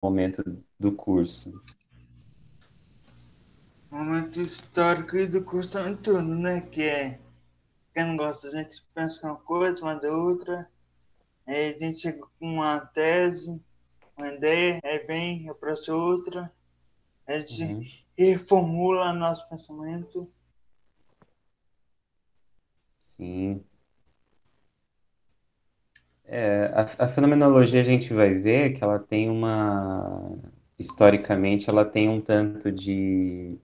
momento do curso? Momento histórico e do curso também tudo, né? Que é quem não gosta, a gente pensa uma coisa, mas é outra. Aí a gente chega com uma tese, uma ideia, aí vem, aparece outra. A Uhum. gente reformula nosso pensamento. Sim. A fenomenologia a gente vai ver que ela tem historicamente, ela tem um tanto de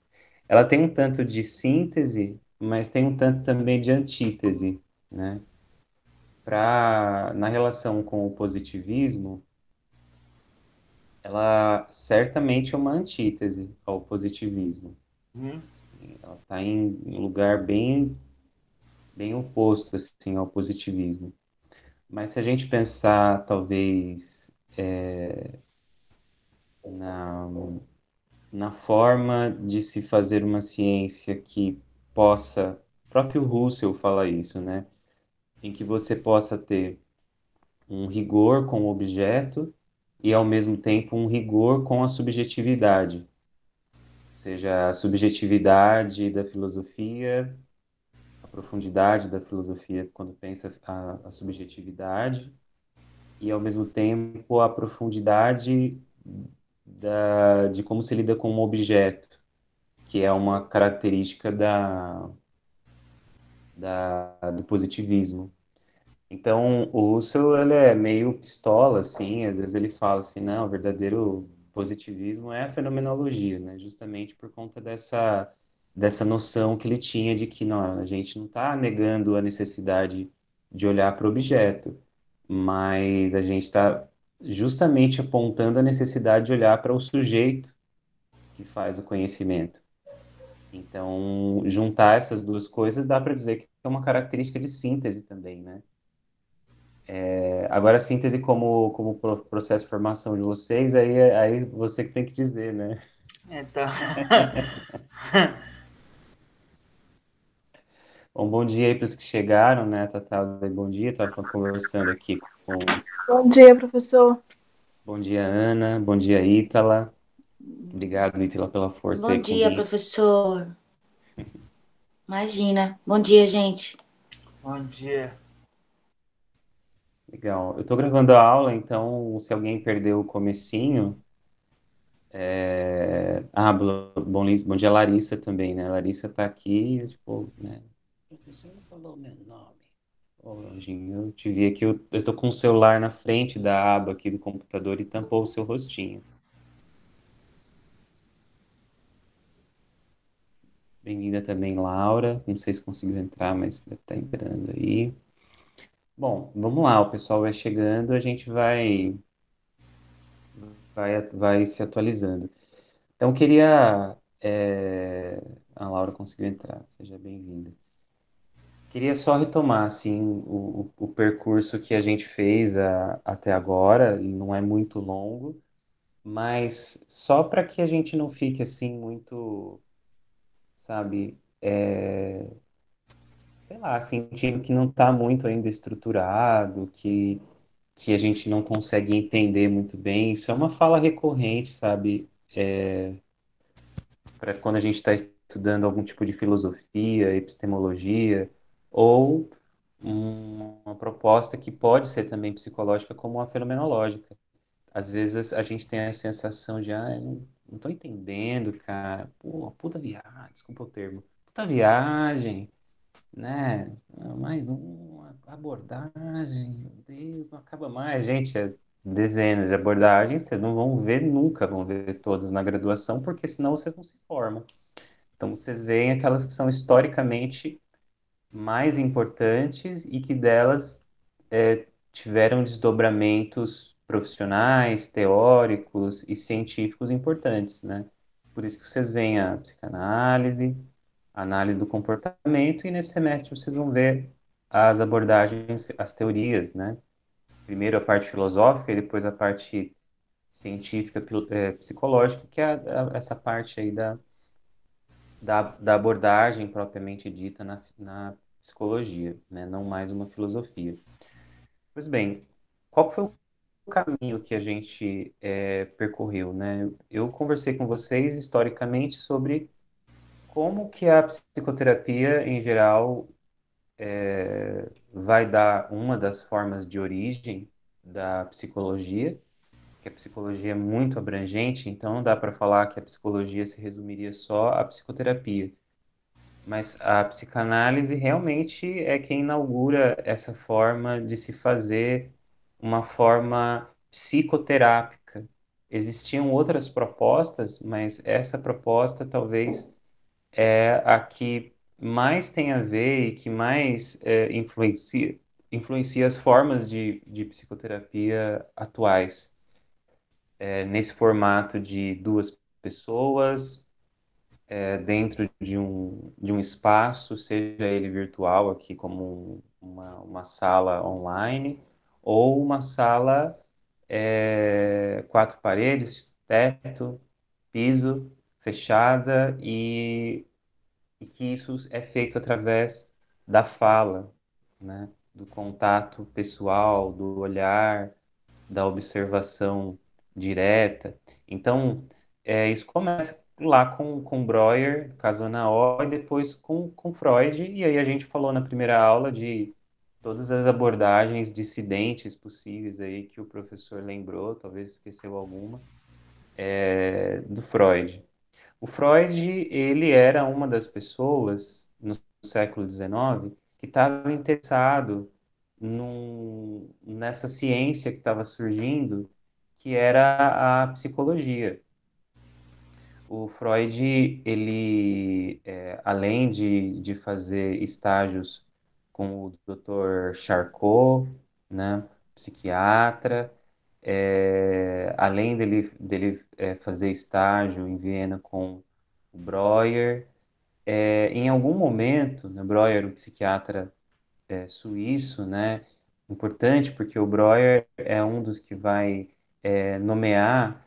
síntese, mas tem um tanto também de antítese, né? Na relação com o positivismo, ela certamente é uma antítese ao positivismo. Hum? Ela está em um lugar bem oposto assim ao positivismo. Mas se a gente pensar talvez na, na forma de se fazer uma ciência que possa, o próprio Russell fala isso, né? Em que você possa ter um rigor com o objeto e ao mesmo tempo um rigor com a subjetividade, ou seja, a subjetividade da filosofia, a profundidade da filosofia quando pensa a subjetividade e ao mesmo tempo a profundidade de como se lida com um objeto, que é uma característica do positivismo. Então, o Russell, ele é meio pistola, assim, às vezes ele fala assim, não, o verdadeiro positivismo é a fenomenologia, né? Justamente por conta dessa noção que ele tinha de que não, a gente não está negando a necessidade de olhar para o objeto, mas a gente está justamente apontando a necessidade de olhar para o sujeito que faz o conhecimento. Então, juntar essas duas coisas dá para dizer que é uma característica de síntese também, né? Agora, a síntese como processo de formação de vocês, aí você que tem que dizer, né? Então, Bom dia aí para os que chegaram, né, Tatá? Bom dia, estava conversando aqui com... Bom dia, professor. Bom dia, Ana. Bom dia, Ítala. Obrigado, Ítala, pela força Bom aí com o dia, link. professor. Imagina. Bom dia, gente. bom dia. Legal. Eu estou gravando a aula, então se alguém perdeu o comecinho... bom dia, Larissa também, né? Larissa está aqui, tipo, né? O professor não falou meu nome. Ô, Anjinho, eu te vi aqui, eu tô com o celular na frente da aba aqui do computador e tampou o seu rostinho. Bem-vinda também, Laura. Não sei se conseguiu entrar, mas deve estar entrando aí. Bom, vamos lá, o pessoal vai chegando, a gente vai se atualizando. Então, queria. A Laura conseguiu entrar, seja bem-vinda. Queria só retomar assim o percurso que a gente fez até agora, e não é muito longo, mas só para que a gente não fique assim muito, sabe, sei lá, sentindo que não está muito ainda estruturado, que a gente não consegue entender muito bem. Isso é uma fala recorrente, sabe, para quando a gente está estudando algum tipo de filosofia, epistemologia, ou uma proposta que pode ser também psicológica como uma fenomenológica. Às vezes a gente tem a sensação de, eu não tô entendendo, cara. Pô, uma puta viagem, desculpa o termo. Puta viagem, né? Mais uma abordagem, meu Deus, não acaba mais. Gente, dezenas de abordagens, vocês não vão ver nunca, vão ver todas na graduação, porque senão vocês não se formam. Então vocês veem aquelas que são historicamente mais importantes e que delas tiveram desdobramentos profissionais, teóricos e científicos importantes, né? Por isso que vocês veem a psicanálise, a análise do comportamento, e nesse semestre vocês vão ver as abordagens, as teorias, né? Primeiro a parte filosófica e depois a parte científica, psicológica, que é essa parte aí da abordagem propriamente dita na psicologia, né? Não mais uma filosofia. Pois bem, qual foi o caminho que a gente percorreu, né? Eu conversei com vocês historicamente sobre como que a psicoterapia, em geral, vai dar uma das formas de origem da psicologia, que a psicologia é muito abrangente, então não dá para falar que a psicologia se resumiria só à psicoterapia. Mas a psicanálise realmente é quem inaugura essa forma de se fazer uma forma psicoterápica. Existiam outras propostas, mas essa proposta talvez é a que mais tem a ver e que mais influencia as formas de psicoterapia atuais. Nesse formato de duas pessoas, dentro de um espaço, seja ele virtual, aqui como uma sala online, ou uma sala, quatro paredes, teto, piso, fechada, e que isso é feito através da fala, né? Do contato pessoal, do olhar, da observação direta. Então, isso começa lá com Breuer, caso na O, e depois com Freud, e aí a gente falou na primeira aula de todas as abordagens dissidentes possíveis aí que o professor lembrou, talvez esqueceu alguma, do Freud. O Freud, ele era uma das pessoas no século XIX que estava interessado nessa ciência que estava surgindo, que era a psicologia. O Freud, ele, além de fazer estágios com o Dr. Charcot, né, psiquiatra, além dele fazer estágio em Viena com o Breuer, em algum momento, né, Breuer, o psiquiatra suíço, né, importante porque o Breuer é um dos que vai nomear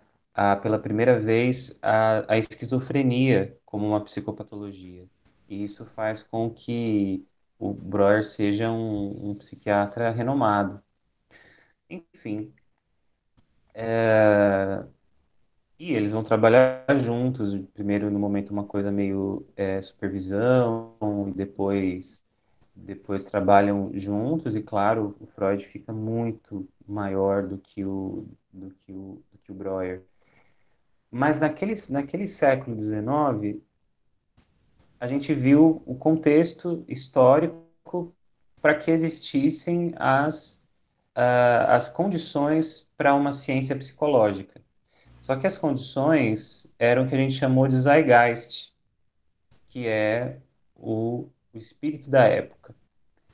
pela primeira vez a esquizofrenia como uma psicopatologia. E isso faz com que o Breuer seja um psiquiatra renomado. Enfim, e eles vão trabalhar juntos, primeiro no momento uma coisa meio supervisão, e depois trabalham juntos, e claro, o Freud fica muito maior do que o Breuer. Mas naquele século XIX, a gente viu o contexto histórico para que existissem as condições para uma ciência psicológica. Só que as condições eram o que a gente chamou de Zeitgeist, que é o espírito da época.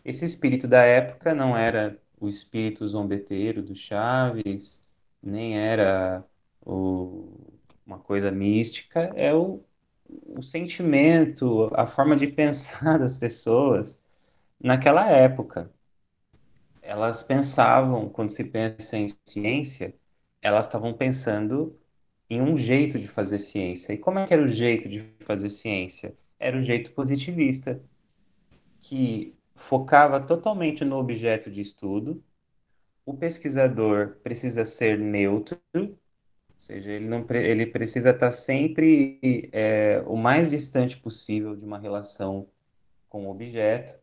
Esse espírito da época não era o espírito zombeteiro do Chaves, nem era uma coisa mística, é o sentimento, a forma de pensar das pessoas naquela época. Elas pensavam, quando se pensa em ciência, elas estavam pensando em um jeito de fazer ciência. E como é que era o jeito de fazer ciência? Era o jeito positivista, que focava totalmente no objeto de estudo. O pesquisador precisa ser neutro, ou seja, ele precisa estar sempre o mais distante possível de uma relação com o objeto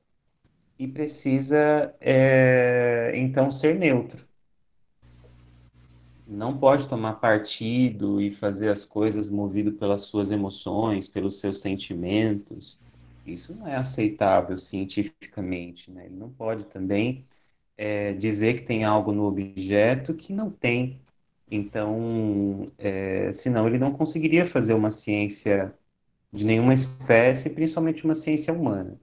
e precisa, então, ser neutro. Não pode tomar partido e fazer as coisas movido pelas suas emoções, pelos seus sentimentos. Isso não é aceitável cientificamente, né? Ele não pode também dizer que tem algo no objeto que não tem. Então, senão ele não conseguiria fazer uma ciência de nenhuma espécie, principalmente uma ciência humana.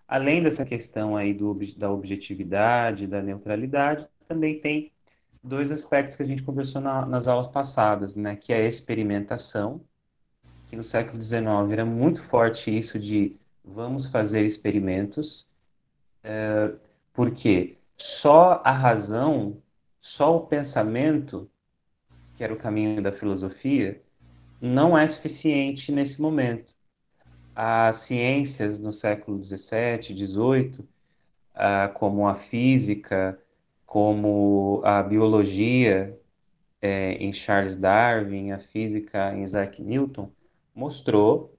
Além dessa questão aí da objetividade, da neutralidade, também tem dois aspectos que a gente conversou nas aulas passadas, né? Que é a experimentação, que no século XIX era muito forte isso de vamos fazer experimentos, porque só a razão, só o pensamento, que era o caminho da filosofia, não é suficiente nesse momento. As ciências no século XVII, XVIII, como a física, como a biologia em Charles Darwin, a física em Isaac Newton, mostrou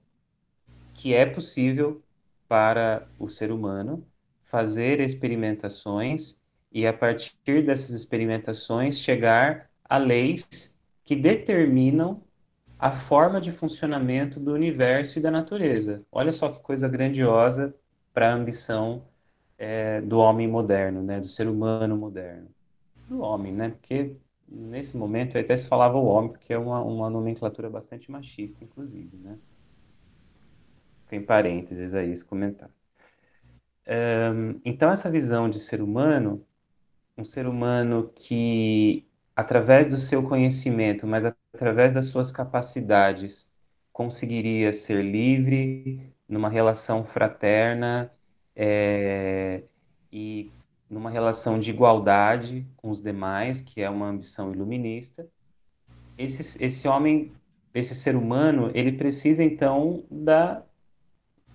que é possível para o ser humano fazer experimentações e, a partir dessas experimentações, chegar a leis que determinam a forma de funcionamento do universo e da natureza. Olha só que coisa grandiosa para a ambição do homem moderno, né? Do ser humano moderno. Do homem, né? Porque nesse momento até se falava o homem, porque é uma nomenclatura bastante machista, inclusive, né? Tem parênteses aí esse comentário. Então, essa visão de ser humano, um ser humano que, através do seu conhecimento, mas através das suas capacidades, conseguiria ser livre numa relação fraterna, e numa relação de igualdade com os demais, que é uma ambição iluminista. Esse homem, esse ser humano, ele precisa então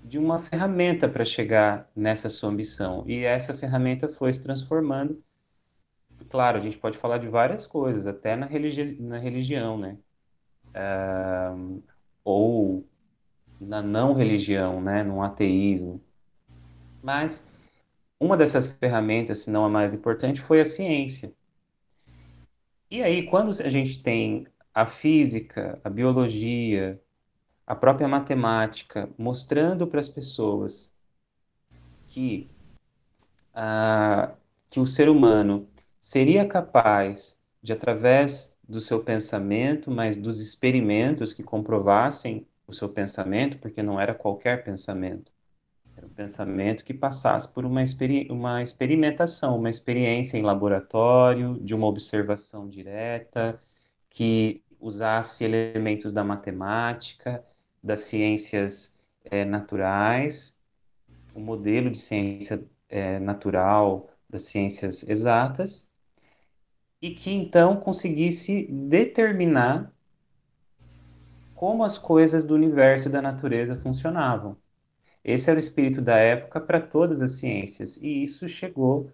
de uma ferramenta para chegar nessa sua ambição. E essa ferramenta foi se transformando. Claro, a gente pode falar de várias coisas, até na religião, né? Ou na não religião, né? No ateísmo. Mas uma dessas ferramentas, se não a mais importante, foi a ciência. E aí, quando a gente tem a física, a biologia, a própria matemática, mostrando para as pessoas que ah, que o ser humano seria capaz de, através do seu pensamento, mas dos experimentos que comprovassem o seu pensamento, porque não era qualquer pensamento, era um pensamento que passasse por uma experimentação, uma experiência em laboratório, de uma observação direta, que usasse elementos da matemática, das ciências naturais, um modelo de ciência natural, das ciências exatas, e que então conseguisse determinar como as coisas do universo e da natureza funcionavam. Esse era o espírito da época para todas as ciências, e isso chegou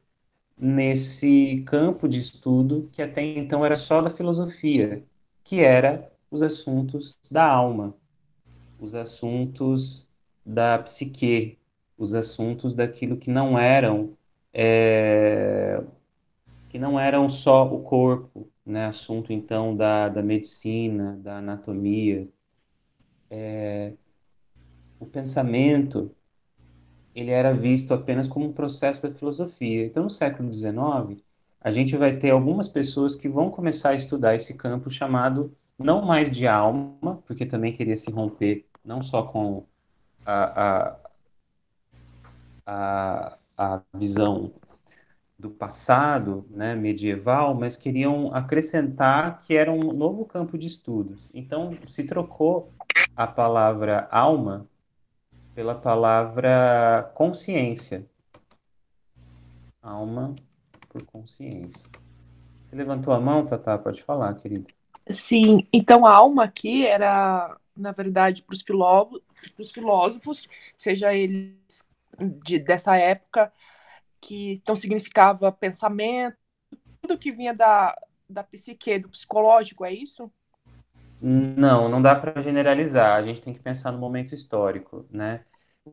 nesse campo de estudo que até então era só da filosofia, que era os assuntos da alma, os assuntos da psique, os assuntos daquilo é, que não eram só o corpo, né? Assunto então da medicina, da anatomia. O pensamento, ele era visto apenas como um processo da filosofia. Então, no século XIX, a gente vai ter algumas pessoas que vão começar a estudar esse campo chamado não mais de alma, porque também queria se romper não só com a, a, a visão do passado, né, medieval, mas queriam acrescentar que era um novo campo de estudos. Então, se trocou a palavra alma pela palavra consciência. Alma por consciência. Você levantou a mão, Tatá? Pode falar, querida. Sim, então a alma aqui era, na verdade, para os filósofos, seja eles dessa época, que então significava pensamento, tudo que vinha da psique, do psicológico, é isso? Não, não dá para generalizar. A gente tem que pensar no momento histórico, né?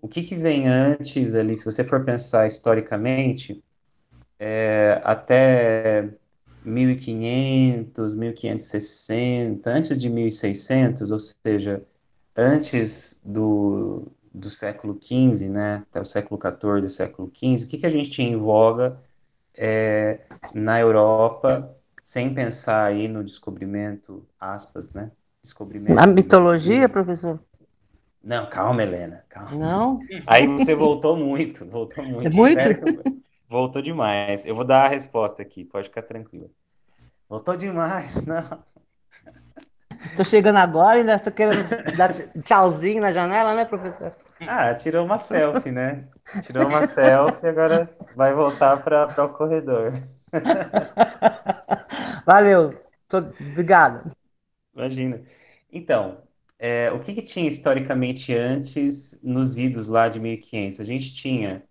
O que vem antes ali, se você for pensar historicamente, até 1500, 1560, antes de 1600, ou seja, antes do século XV, né, até o século XIV, século XV, o que a gente tinha em voga na Europa, sem pensar aí no descobrimento, aspas, né, A descobrimento do mitologia, iluminismo. professor? Não, calma, Helena, calma. Não? Aí você voltou É muito, muito? sério, voltou demais. Eu vou dar a resposta aqui, pode ficar tranquilo. Voltou demais, não. Tô chegando agora e ainda tô querendo dar tchauzinho na janela, né, professor? Ah, tirou uma selfie, né? Tirou uma selfie, agora vai voltar para o corredor. Valeu. Obrigado. Imagina. Então, o que tinha historicamente antes nos idos lá de 1500? A gente tinha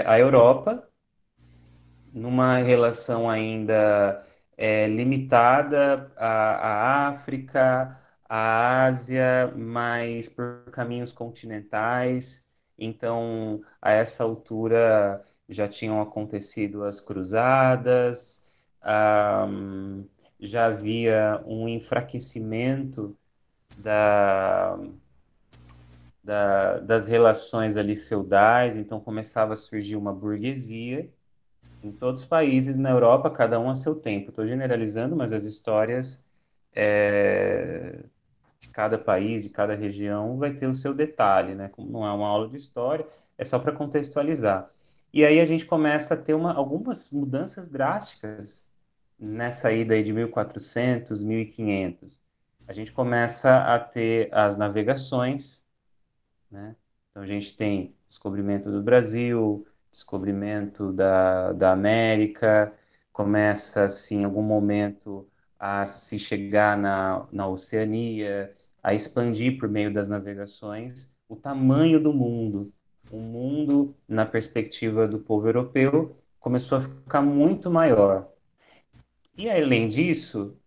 a Europa, numa relação ainda limitada à África, à Ásia, mas por caminhos continentais. Então, a essa altura já tinham acontecido as cruzadas, ah, já havia um enfraquecimento da, das relações ali feudais, então começava a surgir uma burguesia em todos os países na Europa, cada um a seu tempo. Estou generalizando, mas as histórias de cada país, de cada região, vai ter o seu detalhe, né? Como não é uma aula de história, é só para contextualizar. E aí a gente começa a ter algumas mudanças drásticas nessa ida aí de 1400, 1500. A gente começa a ter as navegações, né? Então a gente tem descobrimento do Brasil, descobrimento da América, começa assim, em algum momento a se chegar na Oceania, a expandir por meio das navegações o tamanho do mundo. O mundo, na perspectiva do povo europeu, começou a ficar muito maior. E além disso,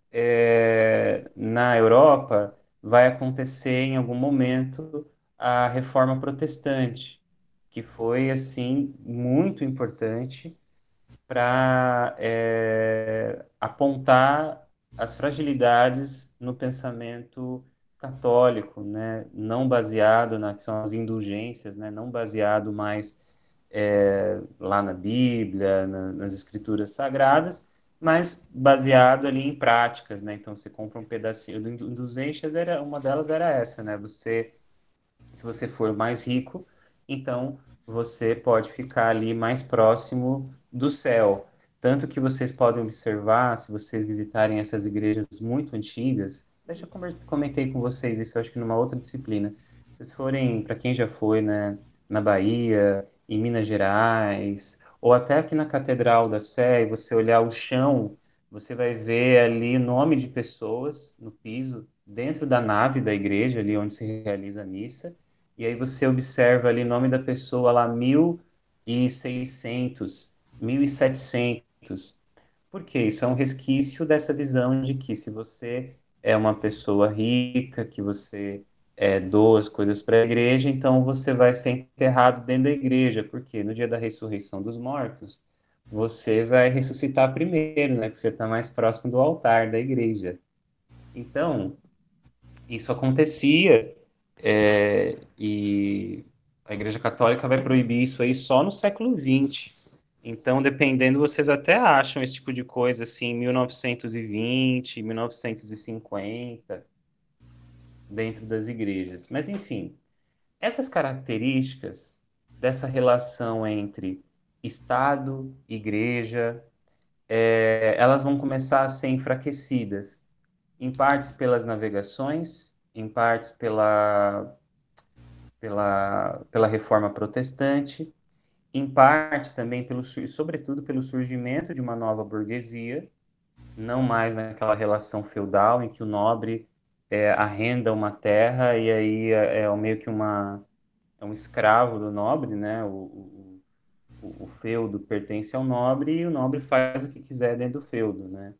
na Europa vai acontecer em algum momento a reforma protestante, que foi assim muito importante para apontar as fragilidades no pensamento católico, né? Não baseado na que são as indulgências, né? Não baseado mais lá na Bíblia, nas escrituras sagradas, mas baseado ali em práticas, né? Então você compra um pedacinho do indulgências, era uma delas era essa, né? Você, se você for mais rico, então você pode ficar ali mais próximo do céu. Tanto que vocês podem observar, se vocês visitarem essas igrejas muito antigas, eu já comentei com vocês isso, eu acho que numa outra disciplina. Se vocês forem, para quem já foi, né, na Bahia, em Minas Gerais, ou até aqui na Catedral da Sé, e você olhar o chão, você vai ver ali nome de pessoas no piso, dentro da nave da igreja, ali onde se realiza a missa, e aí você observa ali o nome da pessoa lá, 1600, 1700. Por quê? Isso é um resquício dessa visão de que se você é uma pessoa rica, que você doa as coisas para a igreja, então você vai ser enterrado dentro da igreja, porque no dia da ressurreição dos mortos, você vai ressuscitar primeiro, né? Porque você está mais próximo do altar da igreja. Então, isso acontecia, e a Igreja Católica vai proibir isso aí só no século XX. Então, dependendo, vocês até acham esse tipo de coisa assim em 1920, 1950, dentro das igrejas. Mas, enfim, essas características dessa relação entre Estado, igreja, elas vão começar a ser enfraquecidas, em partes pelas navegações, em partes pela reforma protestante, em parte também sobretudo pelo surgimento de uma nova burguesia, não mais naquela relação feudal em que o nobre arrenda uma terra e aí meio que é um escravo do nobre, né? O feudo pertence ao nobre e o nobre faz o que quiser dentro do feudo, né?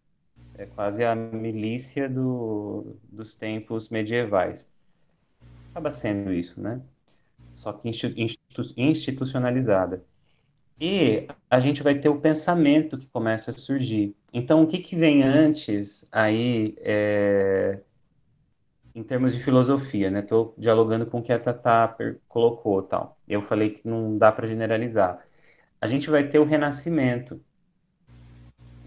É quase a milícia dos tempos medievais. Acaba sendo isso, né? Só que institucionalizada. E a gente vai ter o pensamento que começa a surgir. Então, o que que vem antes aí, em termos de filosofia, né? Estou dialogando com o que a Tatá colocou, tal. Eu falei que não dá para generalizar. A gente vai ter o Renascimento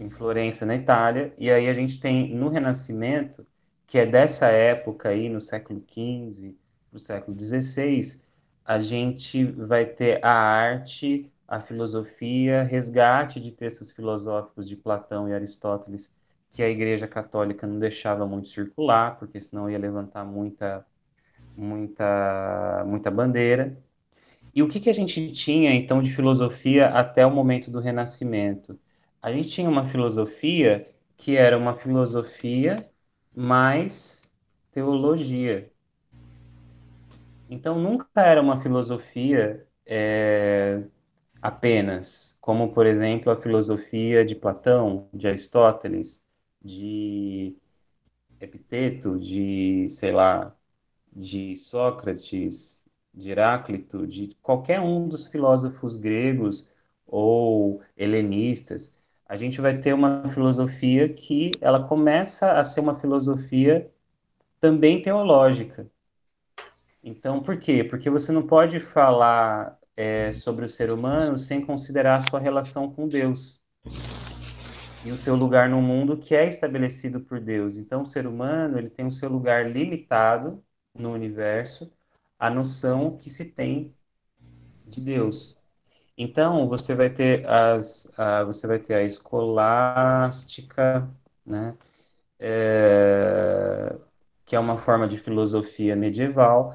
em Florença, na Itália, e aí a gente tem no Renascimento, que é dessa época aí, no século XV, no século XVI, a gente vai ter a arte, a filosofia, resgate de textos filosóficos de Platão e Aristóteles, que a Igreja Católica não deixava muito circular, porque senão ia levantar muita bandeira. E o que que a gente tinha, então, de filosofia até o momento do Renascimento? A gente tinha uma filosofia que era uma filosofia mais teologia. Então, nunca era uma filosofia apenas, como, por exemplo, a filosofia de Platão, de Aristóteles, de Epiteto, de, sei lá, de Sócrates, de Heráclito, de qualquer um dos filósofos gregos ou helenistas, a gente vai ter uma filosofia que ela começa a ser uma filosofia também teológica. Então, por quê? Porque você não pode falar sobre o ser humano sem considerar a sua relação com Deus e o seu lugar no mundo que é estabelecido por Deus. Então, o ser humano ele tem o seu lugar limitado no universo, a noção que se tem de Deus. Então, você vai ter a escolástica, né? Que é uma forma de filosofia medieval.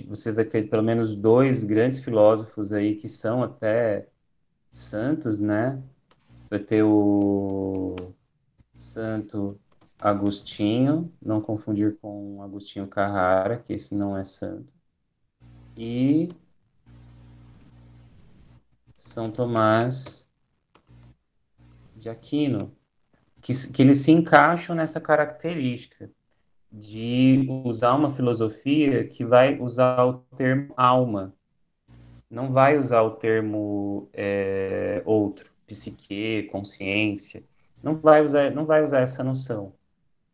Você vai ter pelo menos dois grandes filósofos aí que são até santos, né? Você vai ter o Santo Agostinho, não confundir com Agostinho Carrara, que esse não é santo, e São Tomás de Aquino, que eles se encaixam nessa característica de usar uma filosofia que vai usar o termo alma, não vai usar o termo outro, psique, consciência, não vai usar essa noção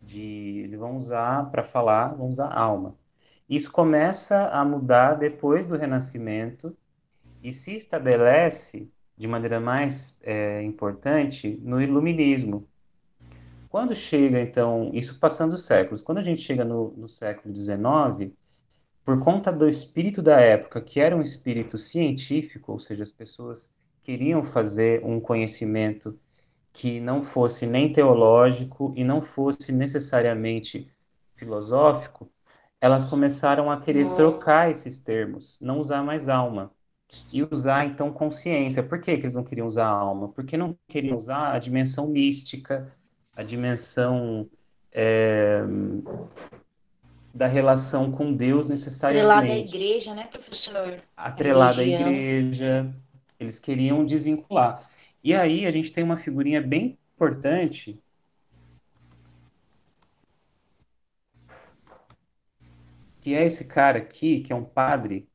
eles vão usar para falar, vão usar alma. Isso começa a mudar depois do Renascimento e se estabelece de maneira mais importante no Iluminismo. Quando chega, então, isso passando os séculos, quando a gente chega no século XIX, por conta do espírito da época, que era um espírito científico, ou seja, as pessoas queriam fazer um conhecimento que não fosse nem teológico e não fosse necessariamente filosófico, elas começaram a querer trocar esses termos, não usar mais alma, e usar então consciência. Por que que eles não queriam usar alma? Porque não queriam usar a dimensão mística, a dimensão é, da relação com Deus Atrelada à necessariamente, igreja, né, professor? A atrelada à religião. igreja. Eles queriam desvincular. E aí a gente tem uma figurinha bem importante, que é esse cara aqui, que é um padre,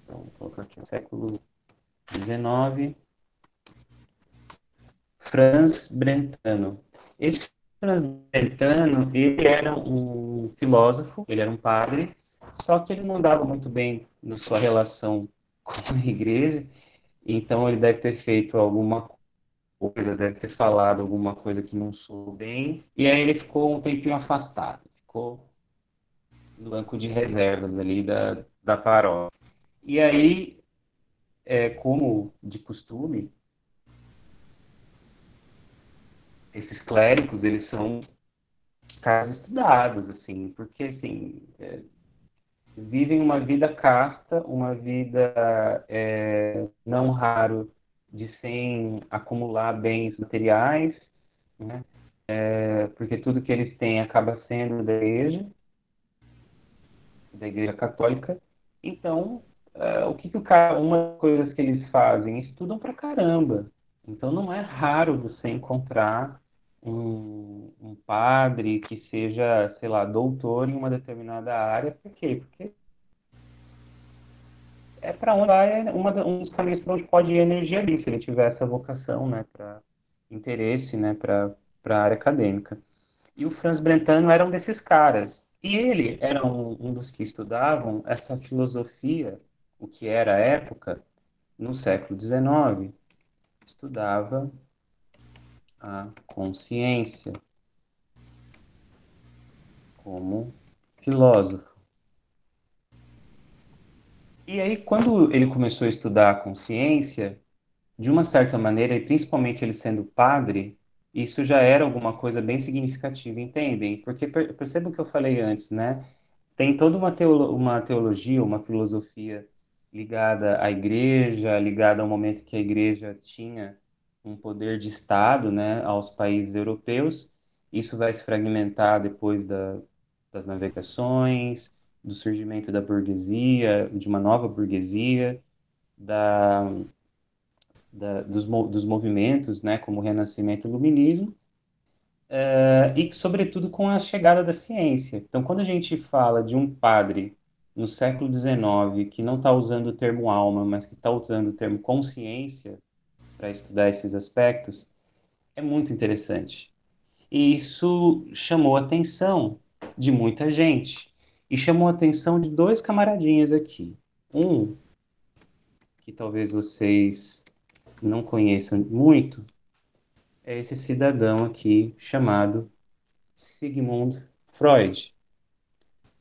então, vou colocar aqui no século XIX, Franz Brentano. Esse Franz Brentano, ele era um filósofo, ele era um padre, só que ele não dava muito bem na sua relação com a igreja, então ele deve ter feito alguma coisa, deve ter falado alguma coisa que não soou bem, e aí ele ficou um tempinho afastado, ficou no banco de reservas ali da paróquia. E aí, como de costume, esses clérigos, eles são caras estudados, assim, porque, assim, vivem uma vida casta, uma vida, não raro, de sem acumular bens materiais, né? Porque tudo que eles têm acaba sendo da igreja católica. Então, o que que uma das coisas que eles fazem? Estudam pra caramba. Então, não é raro você encontrar um padre que seja, sei lá, doutor em uma determinada área. Por quê? Porque é para onde vai, um dos caminhos para onde pode ir a energia ali, se ele tiver essa vocação, né, para interesse, né, para a área acadêmica. E o Franz Brentano era um desses caras. E ele era um dos que estudavam essa filosofia, o que era a época, no século XIX, estudava a consciência como filósofo. E aí, quando ele começou a estudar a consciência, de uma certa maneira, e principalmente ele sendo padre, isso já era alguma coisa bem significativa, entendem? Porque perceba o que eu falei antes, né? Tem toda uma teologia, uma filosofia ligada à igreja, ligada ao momento que a igreja tinha um poder de Estado, né, aos países europeus. Isso vai se fragmentar depois das navegações, do surgimento da burguesia, de uma nova burguesia, da, dos movimentos, né, como o Renascimento e o Iluminismo, e, sobretudo, com a chegada da ciência. Então, quando a gente fala de um padre no século XIX que não está usando o termo alma, mas que está usando o termo consciência para estudar esses aspectos, é muito interessante. E isso chamou a atenção de muita gente. E chamou a atenção de dois camaradinhas aqui. Um, que talvez vocês não conheçam muito, é esse cidadão aqui chamado Sigmund Freud.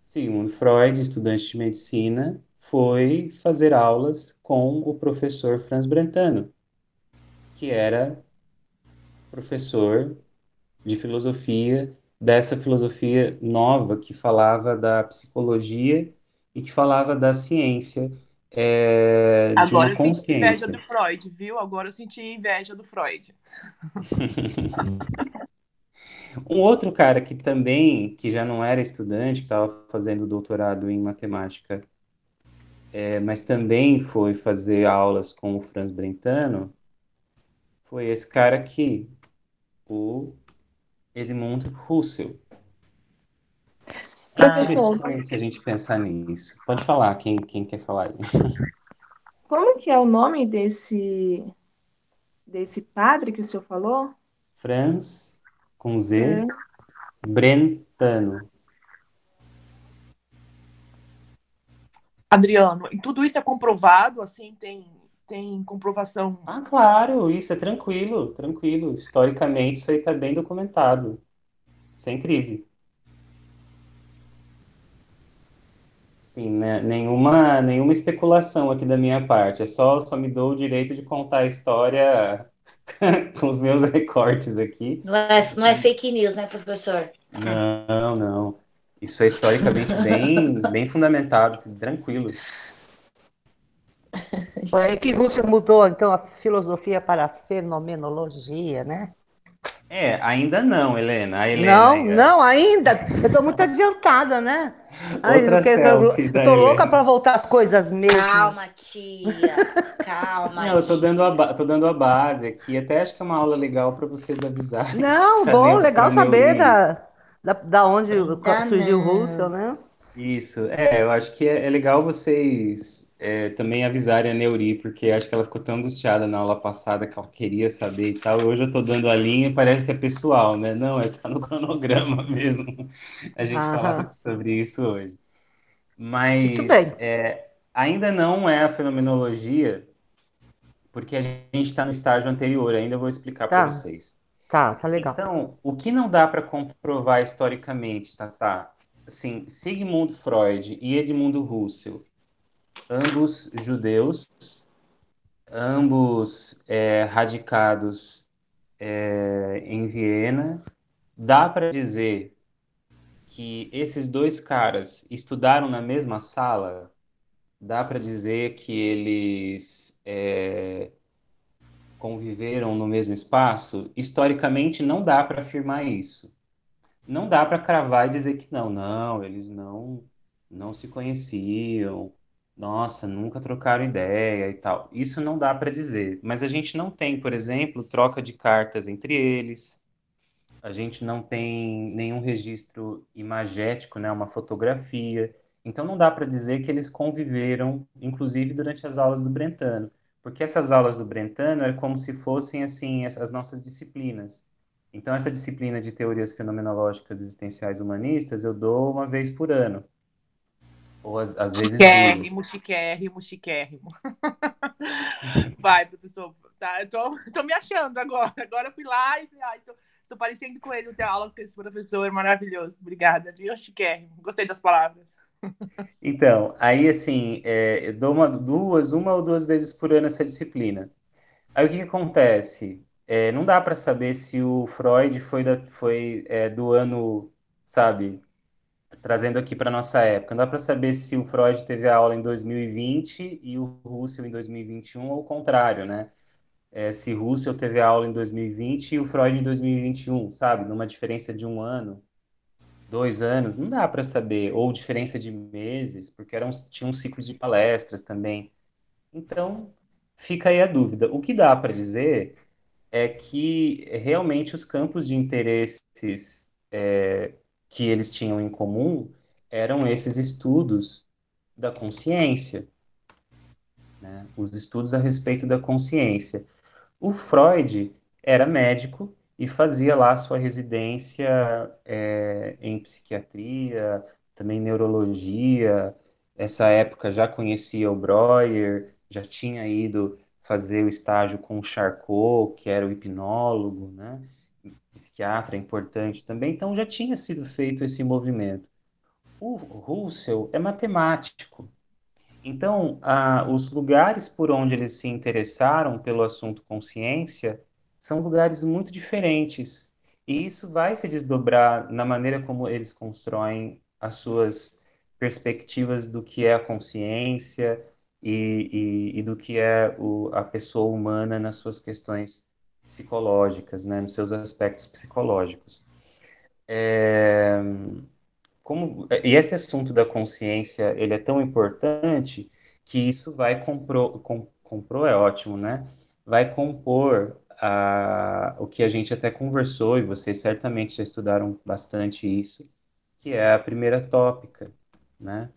Sigmund Freud, estudante de medicina, foi fazer aulas com o professor Franz Brentano, que era professor de filosofia, dessa filosofia nova que falava da psicologia e que falava da ciência, de Agora uma eu senti inveja consciência. do Freud, viu? Agora eu senti inveja do Freud. Um outro cara que também, que já não era estudante, que estava fazendo doutorado em matemática, mas também foi fazer aulas com o Franz Brentano, foi esse cara aqui, o Edmund Husserl. É Professor, interessante a gente pensar nisso. Pode falar, quem quer falar aí? como que é o nome desse padre que o senhor falou? Franz, com Z, Fran- Brentano. Adriano, e tudo isso é comprovado, assim, tem comprovação. Ah, claro, isso é tranquilo, tranquilo. Historicamente, isso aí está bem documentado, sem crise. Sim, né? Nenhuma especulação aqui da minha parte. Só me dou o direito de contar a história com os meus recortes aqui. Não é fake news, né, professor? Não, não. Isso é historicamente bem fundamentado, tranquilo. Foi que Russell mudou, então, a filosofia para a fenomenologia, né? Ainda não, Helena. A Helena Não, aí, não, ainda. Eu estou muito adiantada, né? Ai, outra selfie eu da tô louca para Helena. voltar às coisas Calma, mesmas. tia. Calma, Não, eu tia. tô dando a base aqui. Até acho que é uma aula legal para vocês avisarem Não, bom, para legal saber Neuri. da onde Ainda surgiu o Russell, não. né? Isso, eu acho que é legal vocês também avisarem a Neuri, porque acho que ela ficou tão angustiada na aula passada que ela queria saber e tal. E hoje eu tô dando a linha e parece que é pessoal, né? Não, tá no cronograma mesmo a gente falar Aham. sobre isso hoje. Muito bem. Mas ainda não é a fenomenologia, porque a gente está no estágio anterior, ainda vou explicar para Tá, vocês. tá legal. Então, o que não dá para comprovar historicamente, tá? Assim, Sigmund Freud e Edmundo Husserl, ambos judeus, ambos radicados em Viena, dá para dizer que esses dois caras estudaram na mesma sala? Dá para dizer que eles conviveram no mesmo espaço? Historicamente, não dá para afirmar isso. Não dá para cravar e dizer que não, eles não se conheciam, nossa, nunca trocaram ideia e tal. Isso não dá para dizer. Mas a gente não tem, por exemplo, troca de cartas entre eles. A gente não tem nenhum registro imagético, né, uma fotografia. Então não dá para dizer que eles conviveram, inclusive durante as aulas do Brentano, porque essas aulas do Brentano é como se fossem assim as nossas disciplinas. Então essa disciplina de teorias fenomenológicas existenciais humanistas eu dou uma vez por ano, ou às vezes Chiquérrimo, duas. chiquérrimo, chiquérrimo. Vai, professor. Tá, tô me achando agora. Agora eu fui lá e falei, tô parecendo com ele ter aula com esse professor maravilhoso. Obrigada, viu, chiquérrimo. Gostei das palavras. Então, aí assim, eu dou uma ou duas vezes por ano essa disciplina. Aí o que que acontece? Não dá para saber se o Freud foi do ano, sabe, trazendo aqui para nossa época. Não dá para saber se o Freud teve a aula em 2020 e o Russell em 2021 ou o contrário, né? Se Russell teve a aula em 2020 e o Freud em 2021, sabe? Numa diferença de um ano, 2 anos, não dá para saber, ou diferença de meses, porque tinha um ciclo de palestras também. Então, fica aí a dúvida. O que dá para dizer é que realmente os campos de interesses que eles tinham em comum eram esses estudos da consciência, né? Os estudos a respeito da consciência. O Freud era médico e fazia lá sua residência em psiquiatria, também neurologia. Essa época já conhecia o Breuer, já tinha ido fazer o estágio com o Charcot, que era o hipnólogo, né? Psiquiatra importante também, então já tinha sido feito esse movimento. O Russell é matemático, então, os lugares por onde eles se interessaram pelo assunto consciência são lugares muito diferentes. E isso vai se desdobrar na maneira como eles constroem as suas perspectivas do que é a consciência e do que é a pessoa humana nas suas questões psicológicas, né, nos seus aspectos psicológicos. É, e esse assunto da consciência, ele é tão importante que isso vai comprou é ótimo, né? Vai compor o que a gente até conversou, e vocês certamente já estudaram bastante isso, que é a primeira tópica, né?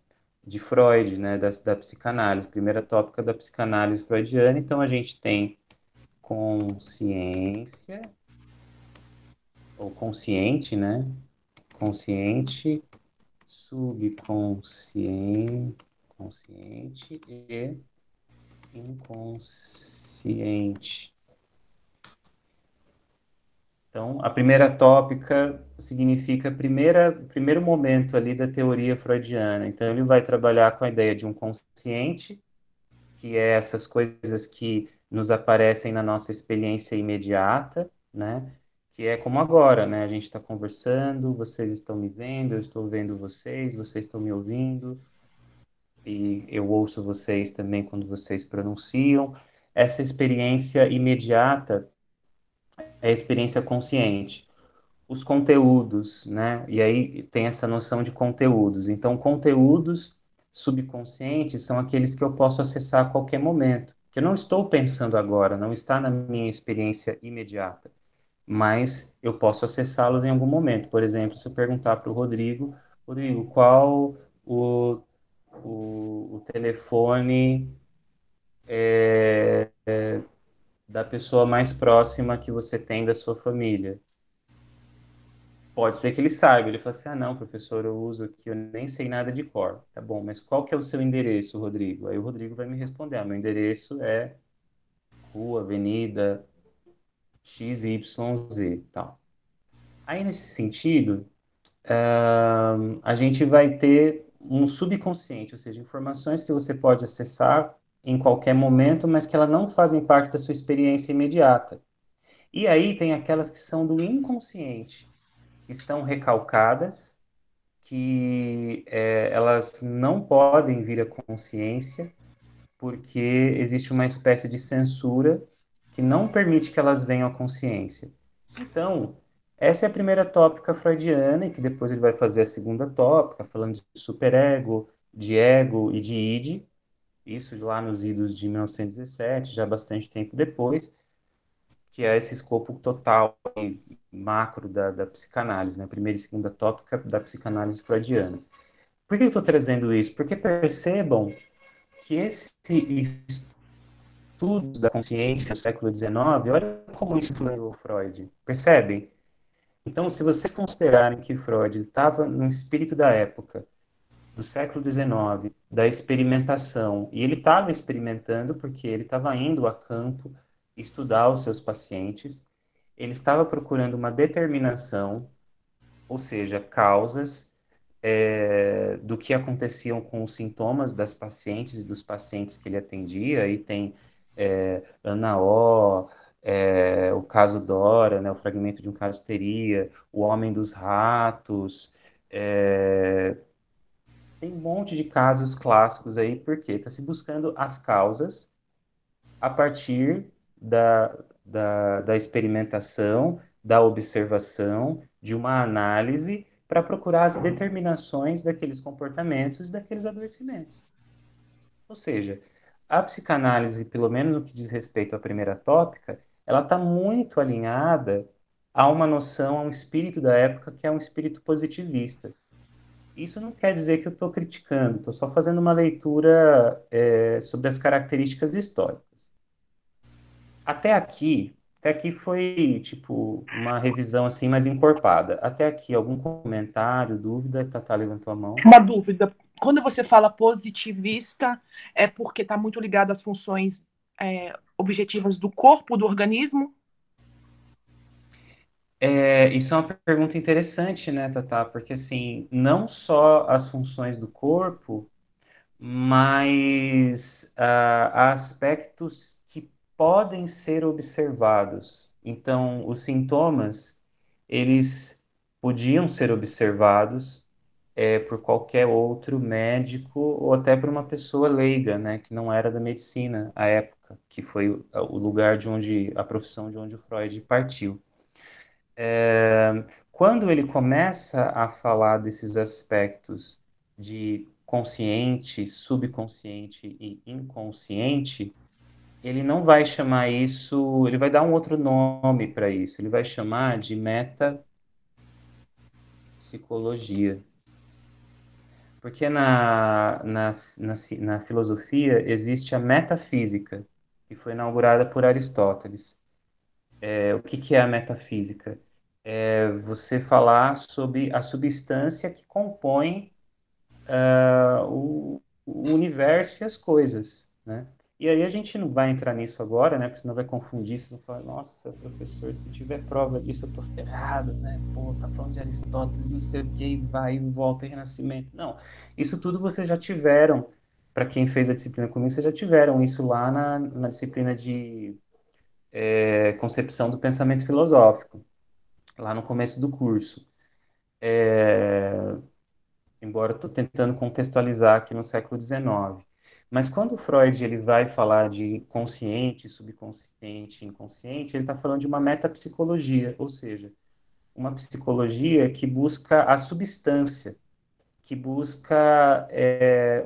De Freud, né? Da psicanálise, primeira tópica da psicanálise freudiana. Então a gente tem consciência, ou consciente, né? Consciente, subconsciente, consciente e inconsciente. Então, a primeira tópica significa primeiro momento ali da teoria freudiana. Então, ele vai trabalhar com a ideia de um consciente, que é essas coisas que nos aparecem na nossa experiência imediata, né? Que é como agora, né? A gente está conversando, vocês estão me vendo, eu estou vendo vocês, vocês estão me ouvindo, e eu ouço vocês também quando vocês pronunciam. Essa experiência imediata é a experiência consciente. Os conteúdos, né? E aí tem essa noção de conteúdos. Então, conteúdos subconscientes são aqueles que eu posso acessar a qualquer momento, que eu não estou pensando agora, não está na minha experiência imediata, mas eu posso acessá-los em algum momento. Por exemplo, se eu perguntar para o Rodrigo, Rodrigo, qual o, o telefone da pessoa mais próxima que você tem da sua família? Pode ser que ele saiba, ele fala assim, ah, não, professor, eu uso aqui, eu nem sei nada de cor. Tá bom, mas qual que é o seu endereço, Rodrigo? Aí o Rodrigo vai me responder, meu endereço é rua, avenida, XYZ, tal. Aí, nesse sentido, a gente vai ter um subconsciente, ou seja, informações que você pode acessar em qualquer momento, mas que elas não fazem parte da sua experiência imediata. E aí tem aquelas que são do inconsciente, que estão recalcadas, que elas não podem vir à consciência, porque existe uma espécie de censura que não permite que elas venham à consciência. Então, essa é a primeira tópica freudiana, e que depois ele vai fazer a segunda tópica, falando de superego, de ego e de id, isso lá nos idos de 1917, já bastante tempo depois, que é esse escopo total e macro da psicanálise, né? Primeira e segunda tópica da psicanálise freudiana. Por que eu estou trazendo isso? Porque percebam que esse estudo da consciência do século XIX, olha como isso influenciou Freud. Percebem? Então, se vocês considerarem que Freud estava no espírito da época, do século XIX, da experimentação, e ele estava experimentando porque ele estava indo a campo estudar os seus pacientes, ele estava procurando uma determinação, ou seja, causas do que aconteciam com os sintomas das pacientes e dos pacientes que ele atendia. Aí tem Ana O, o caso Dora, né, o fragmento de um caso histeria, o Homem dos Ratos, tem um monte de casos clássicos aí, porque está se buscando as causas a partir da experimentação, da observação, de uma análise para procurar as determinações daqueles comportamentos, daqueles adoecimentos. Ou seja, a psicanálise, pelo menos no que diz respeito à primeira tópica, ela está muito alinhada a uma noção, a um espírito da época que é um espírito positivista. Isso não quer dizer que eu estou criticando, estou só fazendo uma leitura sobre as características históricas. Até aqui foi tipo uma revisão assim mais encorpada. Até aqui, algum comentário, dúvida? Tatá levantou a mão. Uma dúvida. Quando você fala positivista, é porque está muito ligado às funções objetivas do corpo, do organismo? Isso é uma pergunta interessante, né, Tatá? Porque assim, não só as funções do corpo, mas há aspectos que podem ser observados. Então, os sintomas, eles podiam ser observados por qualquer outro médico ou até por uma pessoa leiga, né, que não era da medicina à época, que foi o lugar de onde, a profissão de onde o Freud partiu. Quando ele começa a falar desses aspectos de consciente, subconsciente e inconsciente, ele não vai chamar isso, ele vai dar um outro nome para isso, ele vai chamar de metapsicologia. Porque na filosofia existe a metafísica, que foi inaugurada por Aristóteles. O que é a metafísica? É você falar sobre a substância que compõe o universo e as coisas, né? E aí a gente não vai entrar nisso agora, né? Porque senão vai confundir, vocês vão falar, nossa, professor, se tiver prova disso eu tô ferrado, né? Pô, tá falando de Aristóteles, não sei o que, vai e volta, renascimento. Não, isso tudo vocês já tiveram, para quem fez a disciplina comigo, vocês já tiveram isso lá na disciplina de concepção do pensamento filosófico, lá no começo do curso. Embora eu estou tentando contextualizar aqui no século XIX. Mas quando o Freud ele vai falar de consciente, subconsciente, inconsciente, ele está falando de uma metapsicologia, ou seja, uma psicologia que busca a substância, que busca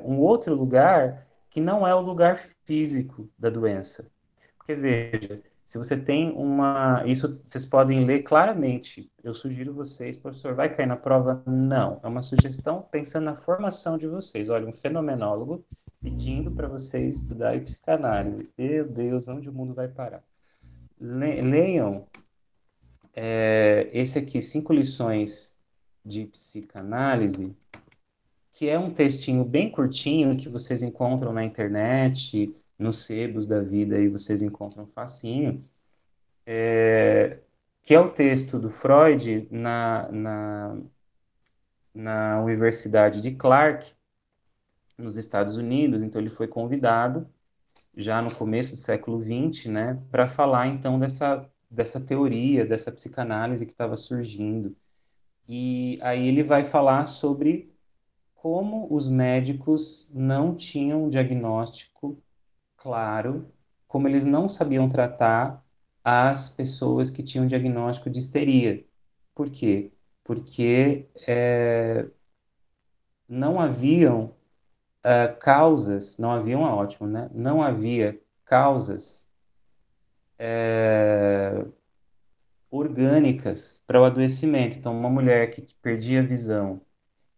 um outro lugar que não é o lugar físico da doença. Porque, veja, se você tem uma. Isso vocês podem ler claramente. Eu sugiro vocês, professor, vai cair na prova? Não. É uma sugestão pensando na formação de vocês. Olha, um fenomenólogo pedindo para vocês estudarem psicanálise. Meu Deus, onde o mundo vai parar? Leiam esse aqui, 5 lições de psicanálise, que é um textinho bem curtinho que vocês encontram na internet, nos sebos da vida, aí vocês encontram facinho, que é o texto do Freud na Universidade de Clark, nos Estados Unidos. Então ele foi convidado já no começo do século XX, né, para falar então dessa teoria, dessa psicanálise que estava surgindo. E aí ele vai falar sobre como os médicos não tinham um diagnóstico claro, como eles não sabiam tratar as pessoas que tinham diagnóstico de histeria. Por quê? Porque não haviam causas, não haviam, é ótimo, né? Não havia causas orgânicas para o adoecimento. Então, uma mulher que perdia a visão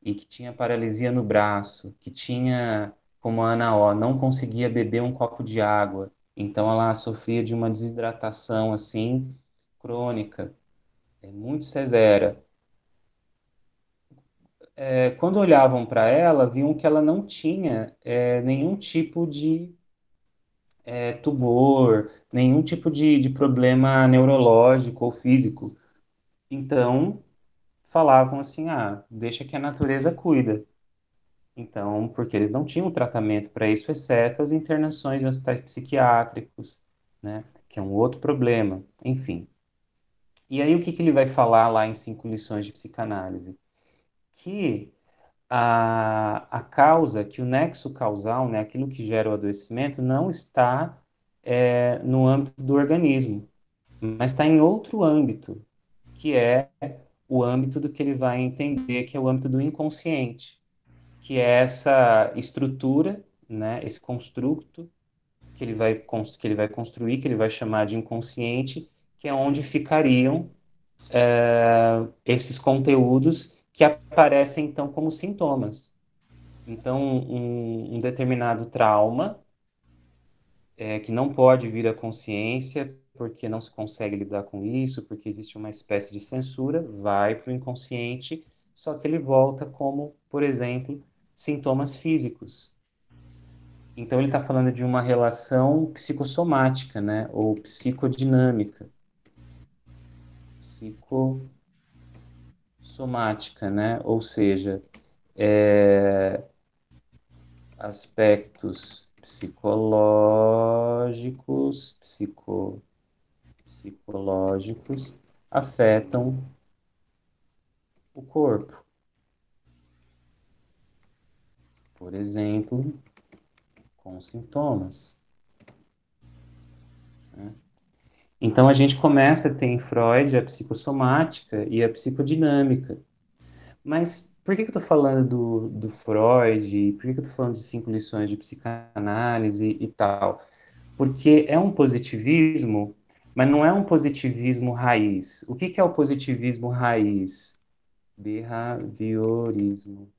e que tinha paralisia no braço, que tinha, como a Ana O, não conseguia beber um copo de água, então ela sofria de uma desidratação assim crônica, muito severa. Quando olhavam para ela, viam que ela não tinha nenhum tipo de tumor, nenhum tipo de problema neurológico ou físico. Então, falavam assim, deixa que a natureza cuida. Então, porque eles não tinham tratamento para isso, exceto as internações em hospitais psiquiátricos, né? Que é um outro problema. Enfim. E aí, o que ele vai falar lá em 5 lições de psicanálise? Que a causa, que o nexo causal, né, aquilo que gera o adoecimento, não está no âmbito do organismo, mas está em outro âmbito, que é o âmbito do que ele vai entender, que é o âmbito do inconsciente, que é essa estrutura, né, esse construto que ele vai construir, que ele vai chamar de inconsciente, que é onde ficariam esses conteúdos que aparecem, então, como sintomas. Então, um determinado trauma que não pode vir à consciência, porque não se consegue lidar com isso, porque existe uma espécie de censura, vai para o inconsciente, só que ele volta como, por exemplo, sintomas físicos. Então, ele está falando de uma relação psicossomática, né? Ou psicodinâmica. Psicossomática, né? Ou seja, aspectos psicológicos afetam o corpo. Por exemplo, com sintomas, né? Então a gente começa a ter em Freud a psicossomática e a psicodinâmica. Mas por que eu estou falando do Freud? Por que eu estou falando de 5 lições de psicanálise e tal? Porque é um positivismo, mas não é um positivismo raiz. O que é o positivismo raiz? Behaviorismo.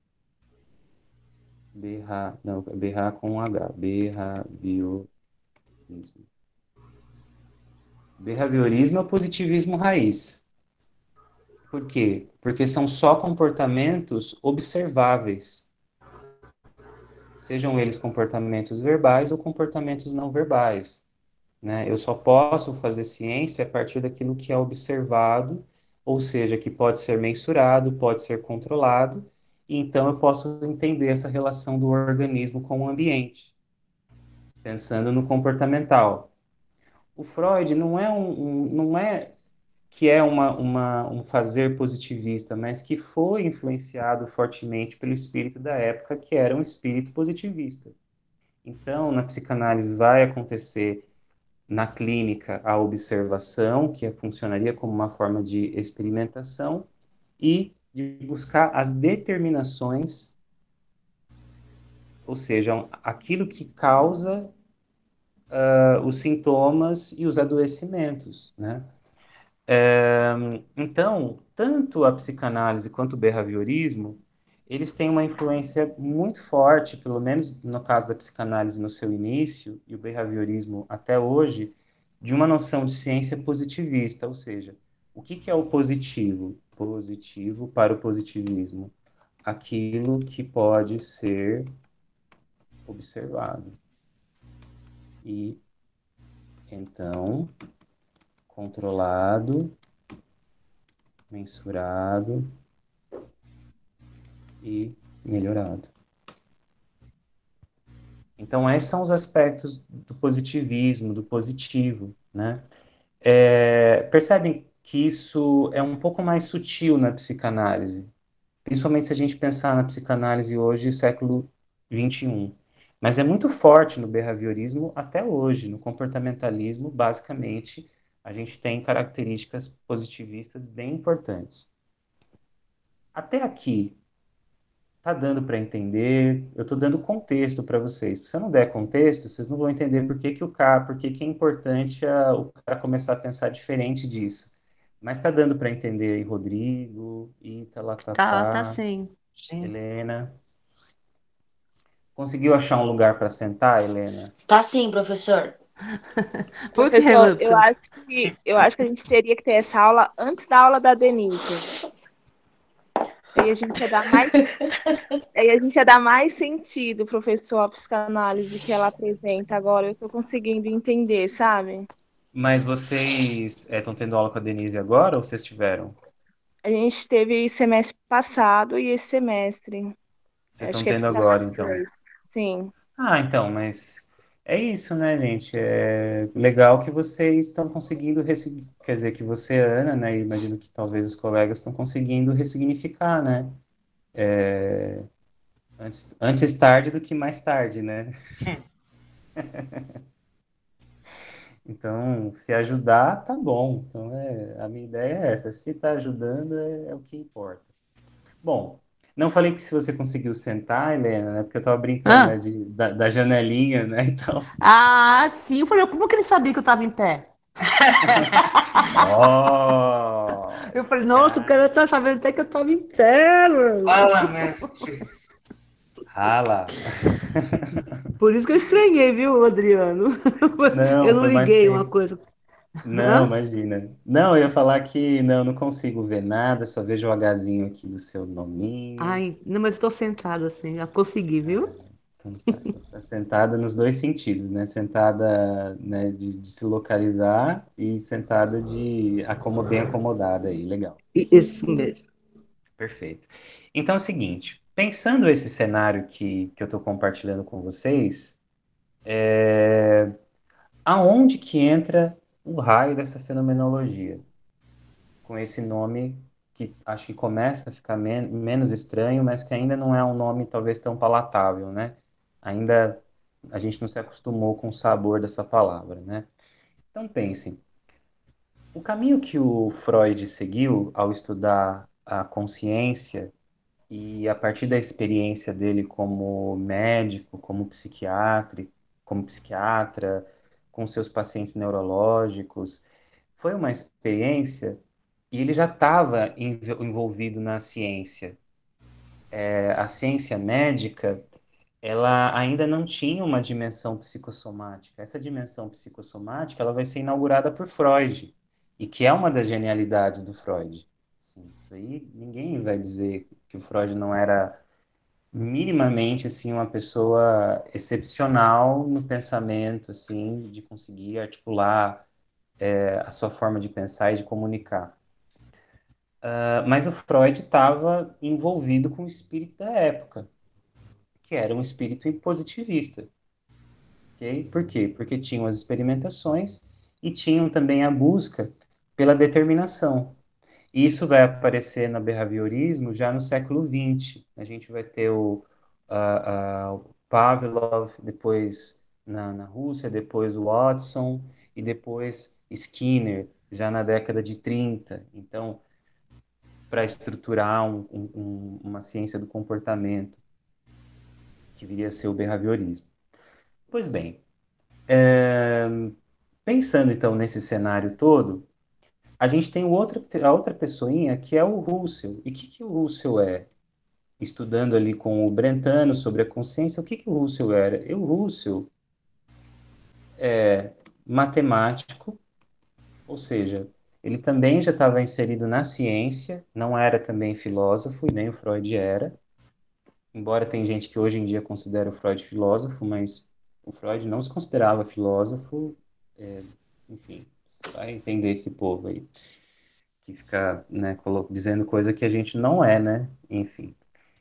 Não, berra com H. Behaviorismo. Behaviorismo é o positivismo raiz. Por quê? Porque são só comportamentos observáveis. Sejam eles comportamentos verbais ou comportamentos não verbais, né? Eu só posso fazer ciência a partir daquilo que é observado, ou seja, que pode ser mensurado, pode ser controlado, e então eu posso entender essa relação do organismo com o ambiente, pensando no comportamental. O Freud não é que é um fazer positivista, mas que foi influenciado fortemente pelo espírito da época, que era um espírito positivista. Então, na psicanálise vai acontecer na clínica a observação, que funcionaria como uma forma de experimentação, e de buscar as determinações, ou seja, aquilo que causa os sintomas e os adoecimentos, né? Então, tanto a psicanálise quanto o behaviorismo, eles têm uma influência muito forte, pelo menos no caso da psicanálise no seu início, e o behaviorismo até hoje, de uma noção de ciência positivista, ou seja, o que é o positivo? Positivo para o positivismo. Aquilo que pode ser observado. E, então, controlado, mensurado e melhorado. Então, esses são os aspectos do positivismo, do positivo, né? Percebem que isso é um pouco mais sutil na psicanálise, principalmente se a gente pensar na psicanálise hoje, século XXI. Mas é muito forte no behaviorismo até hoje, no comportamentalismo, basicamente, a gente tem características positivistas bem importantes. Até aqui, tá dando para entender? Eu estou dando contexto para vocês. Se você não der contexto, vocês não vão entender por que que é importante o cara começar a pensar diferente disso. Mas tá dando para entender aí, Rodrigo, Ítala, Tá Tatá, sim. Sim. Helena. Conseguiu achar um lugar para sentar, Helena? Tá sim, professor. Por quê, Professor, eu professor? acho que a gente teria que ter essa aula antes da aula da Denise. Aí a gente ia dar mais, aí a gente ia dar mais sentido, professor, à psicanálise que ela apresenta agora. Eu estou conseguindo entender, sabe? Mas vocês estão tendo aula com a Denise agora ou vocês tiveram? A gente teve semestre passado e esse semestre. Vocês Acho estão que é tendo agora, psicanálise então. 2. Sim. Ah, então, mas é isso, né, gente? É legal que vocês estão conseguindo, quer dizer, que você, Ana, né, e imagino que talvez os colegas estão conseguindo ressignificar, né? Antes tarde do que mais tarde, né? Então, se ajudar, tá bom. Então, a minha ideia é essa. Se tá ajudando, é o que importa. Bom, não falei que se você conseguiu sentar, Helena, né? Porque eu tava brincando, né? Ah, Da janelinha, né? Então, sim. Eu falei, como que ele sabia que eu tava em pé? Eu falei, nossa, o cara cara, tá sabendo até que eu tava em pé, mano. Fala, mestre. rala. Por isso que eu estranhei, viu, Adriano? Eu Não, não foi mais liguei uma tenso. coisa. Não, Hã? imagina. Não, eu ia falar que não consigo ver nada, só vejo o Hzinho aqui do seu nominho. Ai, não, mas eu tô sentada assim, já consegui, viu? Então tá, então você está sentada nos dois sentidos, né? Sentada, né, de se localizar e sentada bem acomodada aí, legal. Isso mesmo. Perfeito. Então é o seguinte, pensando esse cenário que eu estou compartilhando com vocês, aonde que entra o raio dessa fenomenologia? Com esse nome que acho que começa a ficar menos estranho, mas que ainda não é um nome talvez tão palatável, né? Ainda a gente não se acostumou com o sabor dessa palavra, né? Então pensem, o caminho que o Freud seguiu ao estudar a consciência e a partir da experiência dele como médico, como psiquiatra, com seus pacientes neurológicos, foi uma experiência e ele já estava envolvido na ciência. A ciência médica, ela ainda não tinha uma dimensão psicossomática. Essa dimensão psicossomática, ela vai ser inaugurada por Freud, e que é uma das genialidades do Freud. Sim, isso aí ninguém vai dizer que o Freud não era minimamente assim uma pessoa excepcional no pensamento, assim, de conseguir articular a sua forma de pensar e de comunicar. Mas o Freud estava envolvido com o espírito da época, que era um espírito positivista. Okay? Por quê? Porque tinham as experimentações e tinham também a busca pela determinação. E isso vai aparecer no behaviorismo já no século XX. A gente vai ter o Pavlov, depois na Rússia, depois o Watson e depois Skinner, já na década de 30. Então, para estruturar uma ciência do comportamento, que viria a ser o behaviorismo. Pois bem, pensando então nesse cenário todo, a gente tem a outra pessoinha que é o Russell. E o que o Russell é? Estudando ali com o Brentano sobre a consciência, o que o Russell era? O Russell é matemático, ou seja, ele também já estava inserido na ciência, não era também filósofo, e nem o Freud era, embora tem gente que hoje em dia considera o Freud filósofo, mas o Freud não se considerava filósofo, enfim, você vai entender esse povo aí, que fica, né, dizendo coisa que a gente não é, né, enfim.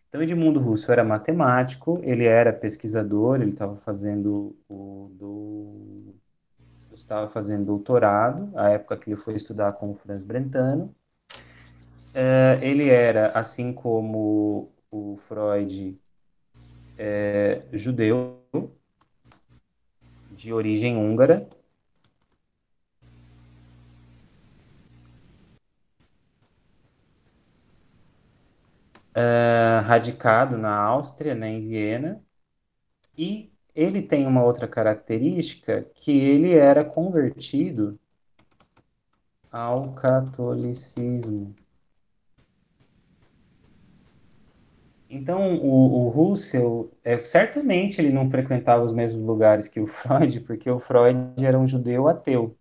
Então, Edmundo Russo era matemático, ele era pesquisador, ele estava fazendo doutorado, a época que ele foi estudar com o Franz Brentano. Ele era, assim como o Freud, judeu, de origem húngara. Radicado na Áustria, né, em Viena, e ele tem uma outra característica que ele era convertido ao catolicismo. Então, o Russell, certamente ele não frequentava os mesmos lugares que o Freud, porque o Freud era um judeu ateu.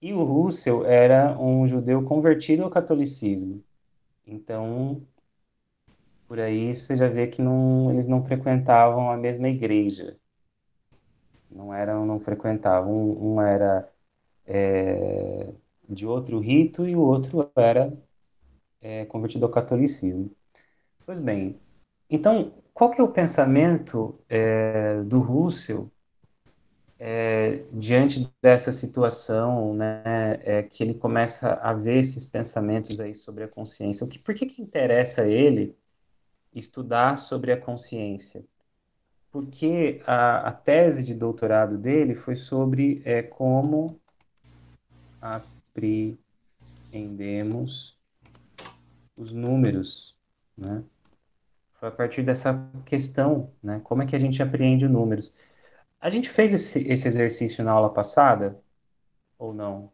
E o Russell era um judeu convertido ao catolicismo. Então, por aí você já vê que eles não frequentavam a mesma igreja. Não frequentavam. Um era de outro rito e o outro era convertido ao catolicismo. Pois bem, então, qual que é o pensamento do Russell diante dessa situação, né, que ele começa a ver esses pensamentos aí sobre a consciência? Por que que interessa a ele estudar sobre a consciência? porque a tese de doutorado dele foi sobre como apreendemos os números, né? Foi a partir dessa questão, né? Como é que a gente apreende os números? A gente fez esse exercício na aula passada ou não?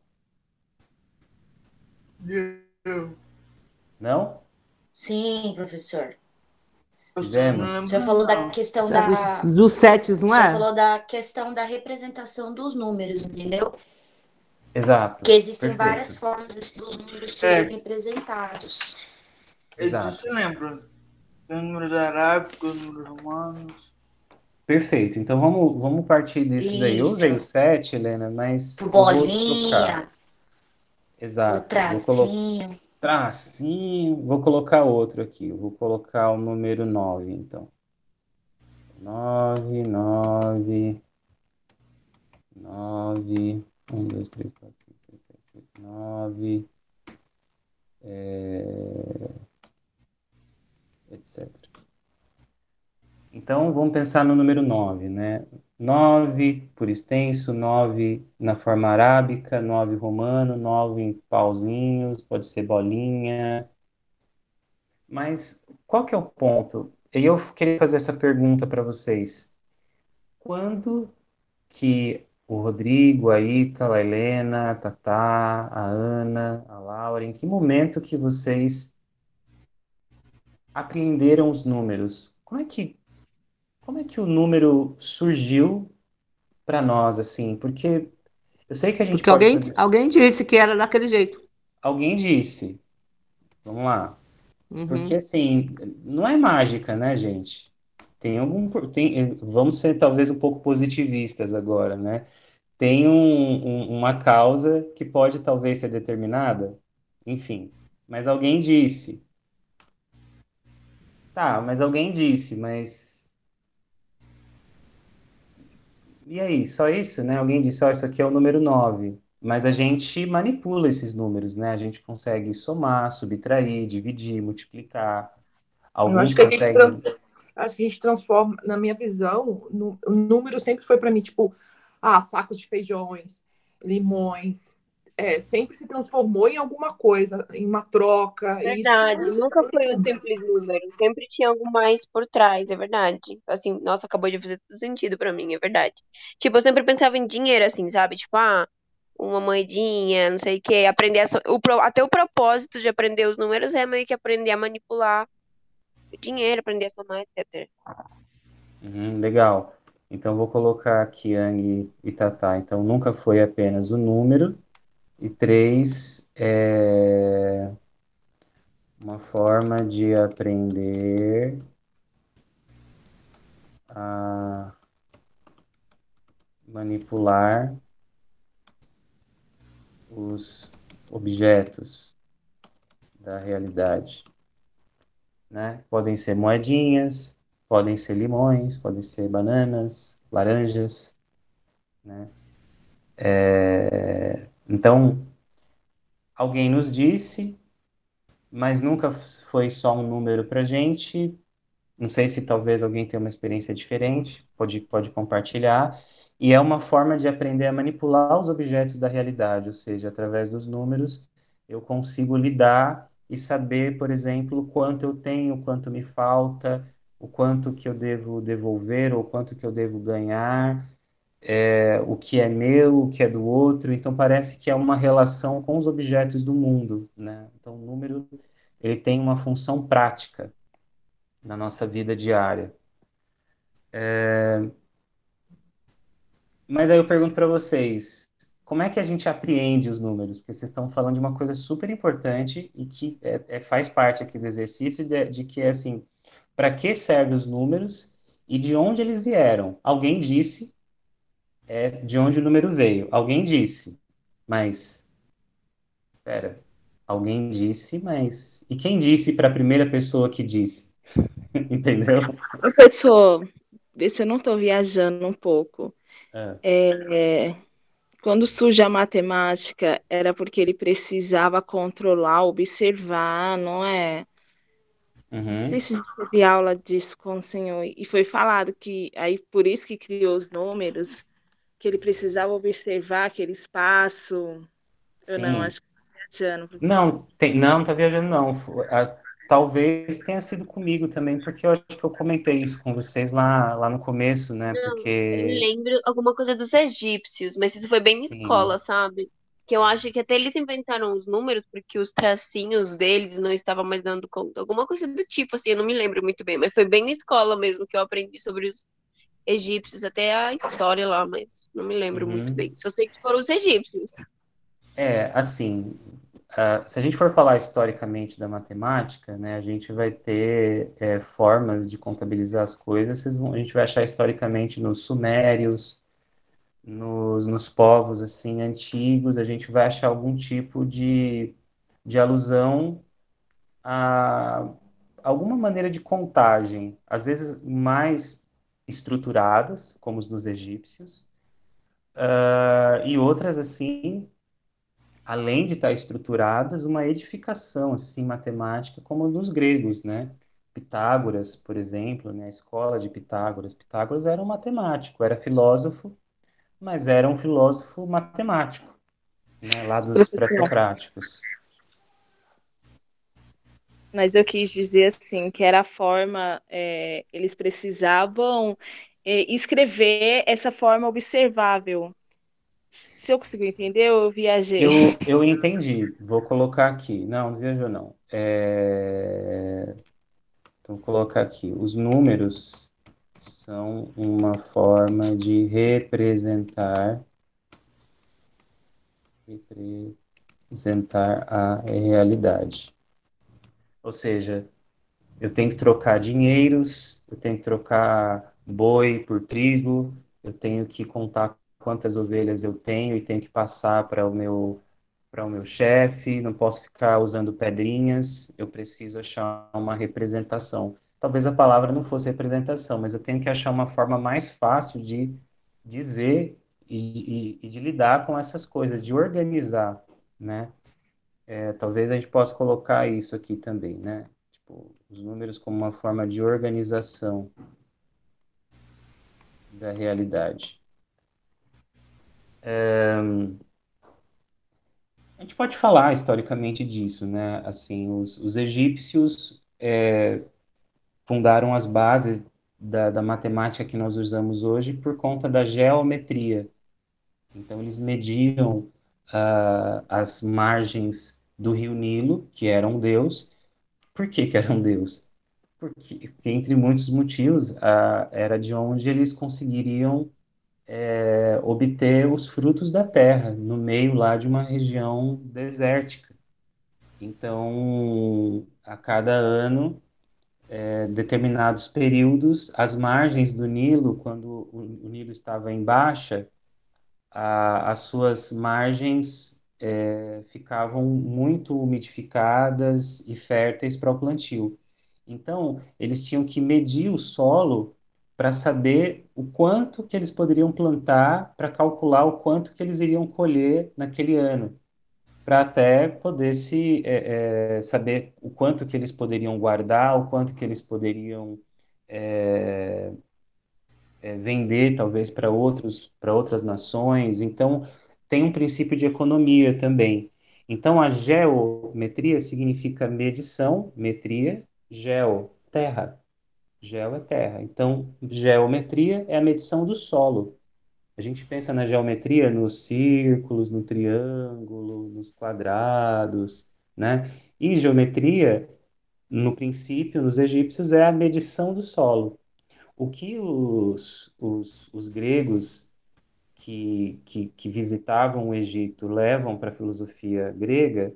Eu, Não? Sim, professor. professor, não Fizemos? O senhor lembro falou da não. questão Isso é da. dos setes, O não senhor é? falou da questão da representação dos números, entendeu? Que Exato. existem várias Perfeito. formas dos números serem É, representados. eu disse, Exato. lembro. Tem números arábicos, números romanos. Perfeito. Então vamos partir disso daí. Eu usei o Isso. 7, Helena, mas eu vou trocar. Bolinha, o Exato. Vou colocar tracinho. tracinho. Vou colocar outro aqui. Eu vou colocar o número 9, então. 9, 9, 9. 1, 2, 3, 4, 5, 6, 7, 8, 9, etc. Então, vamos pensar no número 9, né? 9 por extenso, 9 na forma arábica, 9 romano, 9 em pauzinhos, pode ser bolinha. Mas qual que é o ponto? E eu queria fazer essa pergunta para vocês. Quando que o Rodrigo, a Ita, a Helena, a Tatá, a Ana, a Laura, em que momento que vocês apreenderam os números? Como é que o número surgiu para nós, assim? Porque eu sei que a gente Porque pode alguém, fazer. alguém disse que era daquele jeito. Alguém disse, vamos lá. Porque, Uhum. assim, não é mágica, né, gente? Vamos ser talvez um pouco positivistas agora, né? Tem uma causa que pode talvez ser determinada, enfim. Mas alguém disse. Tá, mas alguém disse, mas e aí, só isso, né? Alguém disse, ó, isso aqui é o número 9. Mas a gente manipula esses números, né? A gente consegue somar, subtrair, dividir, multiplicar. Eu Alguns acho que a gente, conseguem. acho que a gente transforma, na minha visão, o número sempre foi para mim, tipo, sacos de feijões, limões. Sempre se transformou em alguma coisa, em uma troca. E isso Verdade, nunca foi um simples número, sempre tinha algo mais por trás, é verdade. Assim, nossa, acabou de fazer todo sentido pra mim, é verdade. Tipo, eu sempre pensava em dinheiro, assim, sabe? Tipo, uma moedinha, não sei o quê, aprender até o propósito de aprender os números é meio que aprender a manipular o dinheiro, aprender a somar, etc. Legal. Então, vou colocar aqui Yang e Tatá. Então, nunca foi apenas o número. E 3 é uma forma de aprender a manipular os objetos da realidade, né? Podem ser moedinhas, podem ser limões, podem ser bananas, laranjas, né? Então, alguém nos disse, mas nunca foi só um número para a gente. Não sei se talvez alguém tenha uma experiência diferente, pode compartilhar. E é uma forma de aprender a manipular os objetos da realidade, ou seja, através dos números, eu consigo lidar e saber, por exemplo, o quanto eu tenho, o quanto me falta, o quanto que eu devo devolver, ou o quanto que eu devo ganhar, o que é meu, o que é do outro. Então, parece que é uma relação com os objetos do mundo, né? Então, o número, ele tem uma função prática na nossa vida diária. Mas aí eu pergunto para vocês, como é que a gente apreende os números? Porque vocês estão falando de uma coisa super importante e que faz parte aqui do exercício de que é assim, para que servem os números e de onde eles vieram? Alguém disse de onde o número veio. Alguém disse, mas espera, alguém disse, mas e quem disse para a primeira pessoa que disse? Entendeu? Professor, vê se eu não estou viajando um pouco. É. É, quando surge a matemática, era porque ele precisava controlar, observar, não é? Não sei Uhum. se você teve aula disso com o senhor, e foi falado que aí por isso que criou os números, que ele precisava observar aquele espaço. Eu não, Sim. acho que tá viajando, professor. Não, não, tá viajando não. Talvez tenha sido comigo também, porque eu acho que eu comentei isso com vocês lá no começo, né? Não, eu Porque, lembro alguma coisa dos egípcios, mas isso foi bem na sim, escola, sabe? Que eu acho que até eles inventaram os números porque os tracinhos deles não estavam mais dando conta. Alguma coisa do tipo, assim, eu não me lembro muito bem, mas foi bem na escola mesmo que eu aprendi sobre os egípcios, até a história lá, mas não me lembro muito uhum. bem. Só sei que foram os egípcios. Assim, se a gente for falar historicamente da matemática, né, a gente vai ter formas de contabilizar as coisas. A gente vai achar historicamente nos sumérios, nos povos assim antigos, a gente vai achar algum tipo de alusão a alguma maneira de contagem, às vezes mais estruturadas, como os dos egípcios, e outras assim, além de estar estruturadas, uma edificação assim matemática, como a dos gregos, né? Pitágoras, por exemplo, né? A escola de Pitágoras. Pitágoras era um matemático, era filósofo, mas era um filósofo matemático, né? Lá dos Professor, pré-socráticos. mas eu quis dizer assim, que era a forma, eles precisavam escrever essa forma observável. Se eu consigo entender, eu viajei. Eu entendi. Vou colocar aqui. Não, não viajou não. Então, vou colocar aqui. Os números são uma forma de representar a realidade. Ou seja, eu tenho que trocar dinheiros, eu tenho que trocar boi por trigo, eu tenho que contar quantas ovelhas eu tenho e tenho que passar para o meu chefe, não posso ficar usando pedrinhas, eu preciso achar uma representação. Talvez a palavra não fosse representação, mas eu tenho que achar uma forma mais fácil de dizer e de lidar com essas coisas, de organizar, né? Talvez a gente possa colocar isso aqui também, né? Tipo, os números como uma forma de organização da realidade. A gente pode falar historicamente disso, né? Assim, os egípcios fundaram as bases da matemática que nós usamos hoje por conta da geometria. Então, eles mediam as margens do rio Nilo, que era um deus. Por que que era um deus? Porque, entre muitos motivos, era de onde eles conseguiriam obter os frutos da terra, no meio lá de uma região desértica. Então, a cada ano, determinados períodos, as margens do Nilo, quando o Nilo estava em baixa, as suas margens ficavam muito umidificadas e férteis para o plantio. Então, eles tinham que medir o solo para saber o quanto que eles poderiam plantar, para calcular o quanto que eles iriam colher naquele ano, para até poder saber o quanto que eles poderiam guardar, o quanto que eles poderiam vender talvez para outras nações. Então, tem um princípio de economia também. Então, a geometria significa medição, metria, geo, terra. Geo é terra. Então, geometria é a medição do solo. A gente pensa na geometria nos círculos, no triângulo, nos quadrados, né? E geometria, no princípio, nos egípcios, é a medição do solo. O que os gregos que visitavam o Egito levam para a filosofia grega,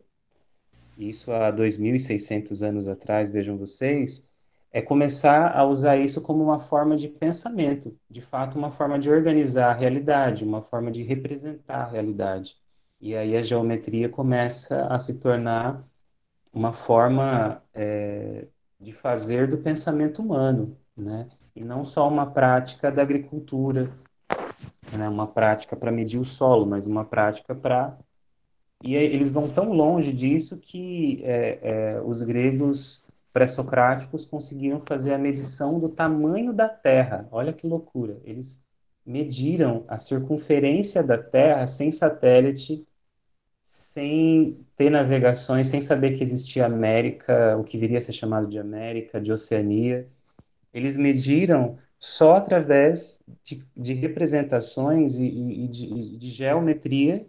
isso há 2.600 anos atrás, vejam vocês, é começar a usar isso como uma forma de pensamento, de fato, uma forma de organizar a realidade, uma forma de representar a realidade. E aí a geometria começa a se tornar uma forma de fazer do pensamento humano, né? E não só uma prática da agricultura, né? Uma prática para medir o solo, mas uma prática para... E aí eles vão tão longe disso que os gregos pré-socráticos conseguiram fazer a medição do tamanho da Terra. Olha que loucura! Eles mediram a circunferência da Terra sem satélite, sem ter navegações, sem saber que existia América, o que viria a ser chamado de América, de Oceania. Eles mediram só através de representações e de geometria.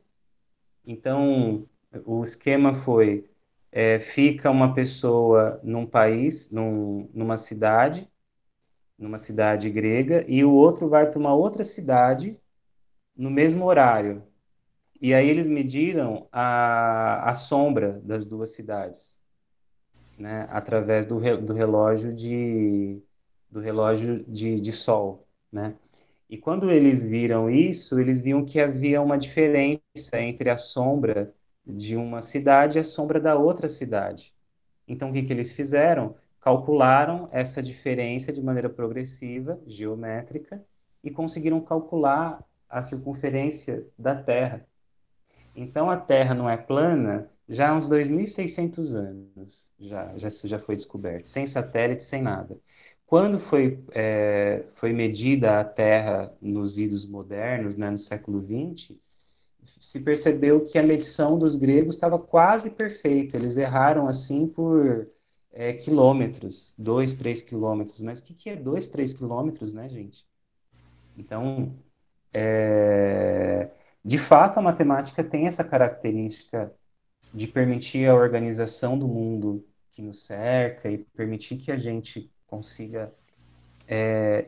Então, o esquema foi, fica uma pessoa num país, numa cidade grega, e o outro vai para uma outra cidade no mesmo horário. E aí eles mediram a sombra das duas cidades, né, através do relógio de sol, né? E quando eles viram isso, eles viam que havia uma diferença entre a sombra de uma cidade e a sombra da outra cidade. Então, o que que eles fizeram? Calcularam essa diferença de maneira progressiva, geométrica, e conseguiram calcular a circunferência da Terra. Então, a Terra não é plana já há uns 2.600 anos, isso já foi descoberto, sem satélite, sem nada. Quando foi medida a Terra nos idos modernos, né, no século XX, se percebeu que a medição dos gregos estava quase perfeita. Eles erraram assim por quilômetros, 2, 3 quilômetros. Mas o que que é 2, 3 quilômetros, né, gente? Então, de fato, a matemática tem essa característica de permitir a organização do mundo que nos cerca e permitir que a gente consiga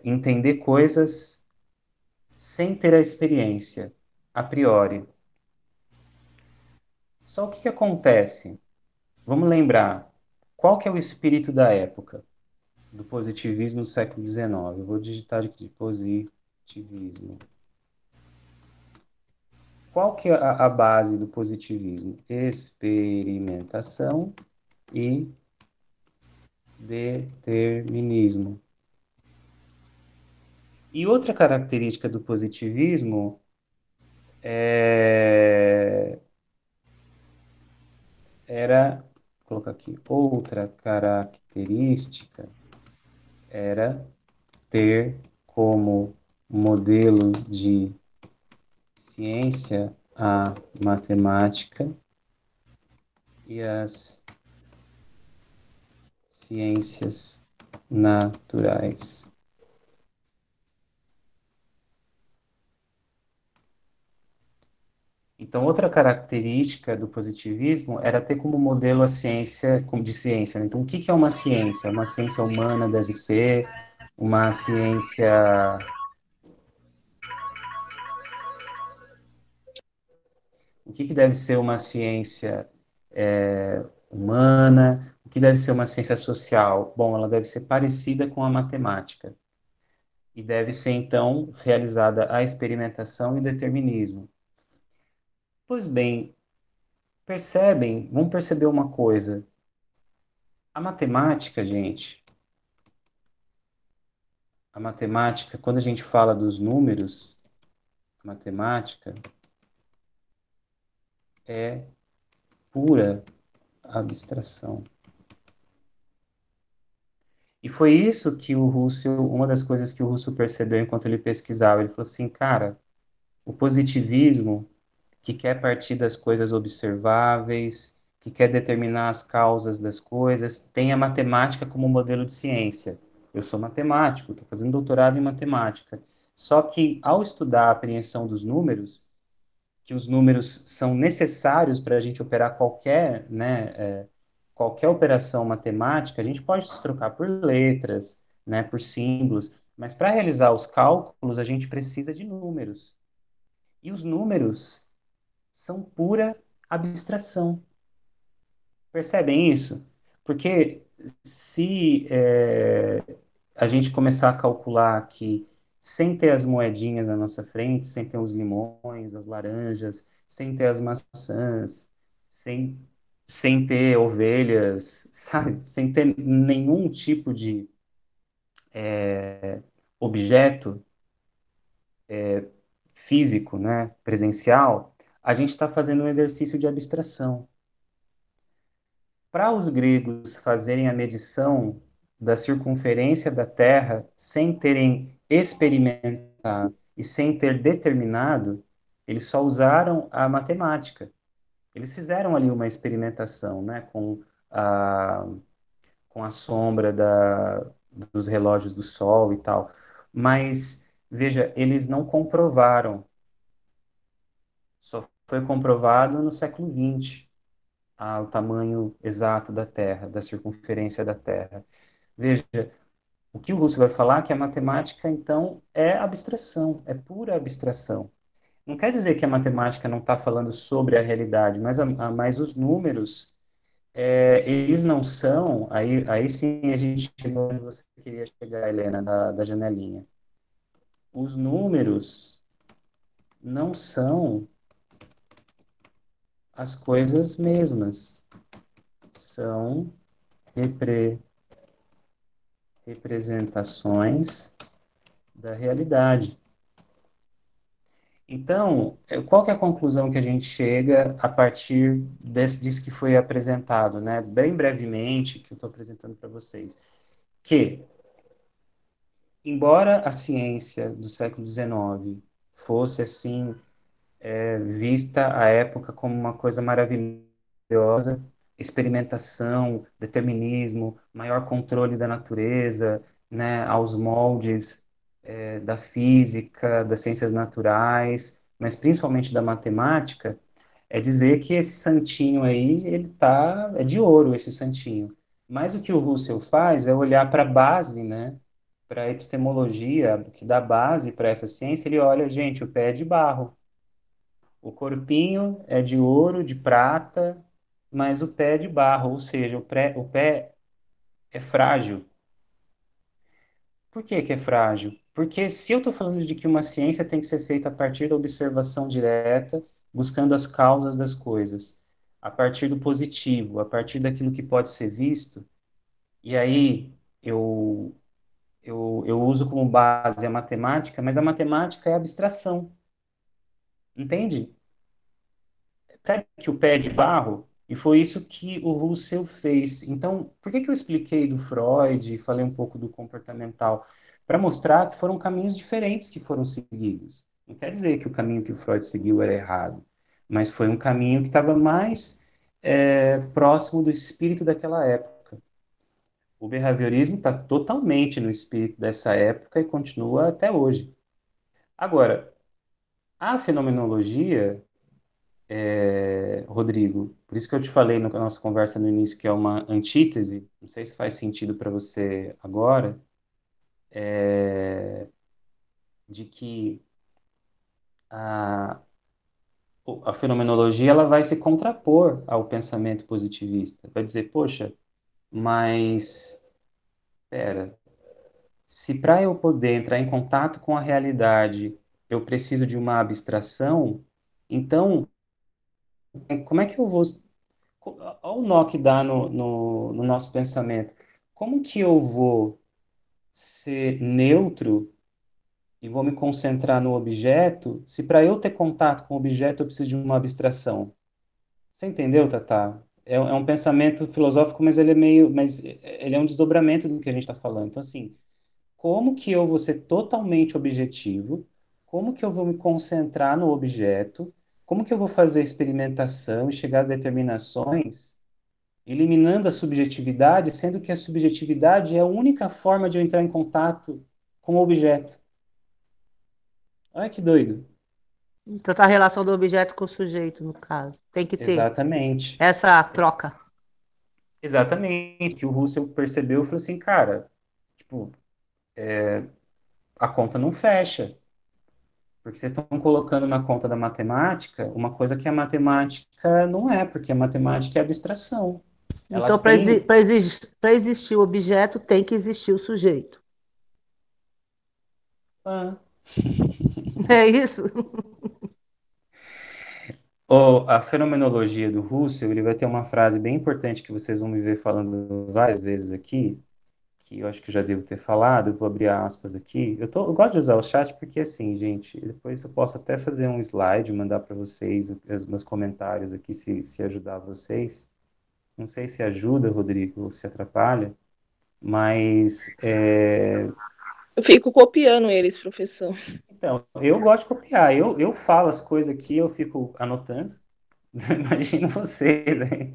entender coisas sem ter a experiência, a priori. Só o que que acontece? Vamos lembrar, qual que é o espírito da época do positivismo do século XIX? Eu vou digitar aqui, positivismo. Qual que é a base do positivismo? Experimentação e determinismo. E outra característica do positivismo era, vou colocar aqui, outra característica era ter como modelo de ciência a matemática e as ciências naturais. Então, outra característica do positivismo era ter como modelo a ciência, como de ciência, né? Então, o que que é uma ciência? Uma ciência humana deve ser uma ciência. O que que deve ser uma ciência humana? O que deve ser uma ciência social? Bom, ela deve ser parecida com a matemática e deve ser, então, realizada a experimentação e determinismo. Pois bem, vamos perceber uma coisa. A matemática, gente, a matemática, quando a gente fala dos números, a matemática é pura abstração. E foi isso que o Russell, uma das coisas que o Russell percebeu enquanto ele pesquisava, ele falou assim, cara, o positivismo, que quer partir das coisas observáveis, que quer determinar as causas das coisas, tem a matemática como modelo de ciência. Eu sou matemático, estou fazendo doutorado em matemática. Só que, ao estudar a apreensão dos números, que os números são necessários para a gente operar qualquer operação matemática, a gente pode se trocar por letras, né, por símbolos, mas para realizar os cálculos, a gente precisa de números. E os números são pura abstração. Percebem isso? Porque se a gente começar a calcular aqui, sem ter as moedinhas na nossa frente, sem ter os limões, as laranjas, sem ter as maçãs, sem, sem ter ovelhas, sabe? Sem ter nenhum tipo de objeto físico, né, presencial, a gente está fazendo um exercício de abstração. para os gregos fazerem a medição da circunferência da Terra sem terem experimentado e sem ter determinado, eles só usaram a matemática. Eles fizeram ali uma experimentação, né, a, com a sombra dos relógios do Sol e tal. Mas, veja, eles não comprovaram. Só foi comprovado no século XX, o tamanho exato da Terra, da circunferência da Terra. Veja, o que o Russo vai falar é que a matemática, então, é abstração, é pura abstração. Não quer dizer que a matemática não está falando sobre a realidade, mas os números, eles não são. Aí sim a gente chegou onde você queria chegar, Helena, da janelinha. Os números não são as coisas mesmas, são representações da realidade. Então, qual que é a conclusão que a gente chega a partir disso que foi apresentado, né? Bem brevemente, que eu estou apresentando para vocês. Que, embora a ciência do século XIX fosse, assim, vista à época como uma coisa maravilhosa, experimentação, determinismo, maior controle da natureza, né, aos moldes da física, das ciências naturais, mas principalmente da matemática, é dizer que esse santinho aí, é de ouro esse santinho. Mas o que o Russell faz é olhar para a base, né, para a epistemologia, que dá base para essa ciência, ele olha, gente, o pé é de barro. O corpinho é de ouro, de prata, mas o pé é de barro, ou seja, o pé é frágil. Por que que é frágil? Porque se eu estou falando de que uma ciência tem que ser feita a partir da observação direta, buscando as causas das coisas, a partir do positivo, a partir daquilo que pode ser visto, e aí eu uso como base a matemática, mas a matemática é abstração, entende? Sabe que o pé é de barro? E foi isso que o Russell fez. Então, por que que eu expliquei do Freud e falei um pouco do comportamental? Para mostrar que foram caminhos diferentes que foram seguidos. Não quer dizer que o caminho que o Freud seguiu era errado, mas foi um caminho que estava mais próximo do espírito daquela época. O behaviorismo está totalmente no espírito dessa época e continua até hoje. Agora, a fenomenologia, Rodrigo, por isso que eu te falei na nossa conversa no início que é uma antítese, não sei se faz sentido para você agora, de que a, a fenomenologia ela vai se contrapor ao pensamento positivista. Vai dizer, poxa, mas, pera, se para eu poder entrar em contato com a realidade eu preciso de uma abstração, então, como é que eu vou. Olha o nó que dá no nosso pensamento. Como que eu vou ser neutro e vou me concentrar no objeto se para eu ter contato com o objeto eu preciso de uma abstração? Você entendeu, Tatá? É um pensamento filosófico, mas ele é um desdobramento do que a gente está falando. Então, assim, como que eu vou ser totalmente objetivo? Como que eu vou me concentrar no objeto? Como que eu vou fazer a experimentação e chegar às determinações? Eliminando a subjetividade, sendo que a subjetividade é a única forma de eu entrar em contato com o objeto. Olha que doido. Então, tá a relação do objeto com o sujeito, no caso. Tem que ter Exatamente. essa troca. Exatamente. Que o Russell percebeu e falou assim, cara, tipo, a conta não fecha. Porque vocês estão colocando na conta da matemática uma coisa que a matemática não é, porque a matemática é abstração. Ela Então, para tem. existir o objeto, tem que existir o sujeito. Ah, É isso? A fenomenologia do Russell, ele vai ter uma frase bem importante que vocês vão me ver falando várias vezes aqui, que eu acho que eu já devo ter falado, eu vou abrir aspas aqui. Eu gosto de usar o chat porque, assim, gente, depois eu posso até fazer um slide, mandar para vocês os meus comentários aqui, se ajudar vocês. Não sei se ajuda, Rodrigo, ou se atrapalha, mas Eu fico copiando eles, professor. então, eu gosto de copiar. Eu falo as coisas aqui, eu fico anotando. Imagina você, né?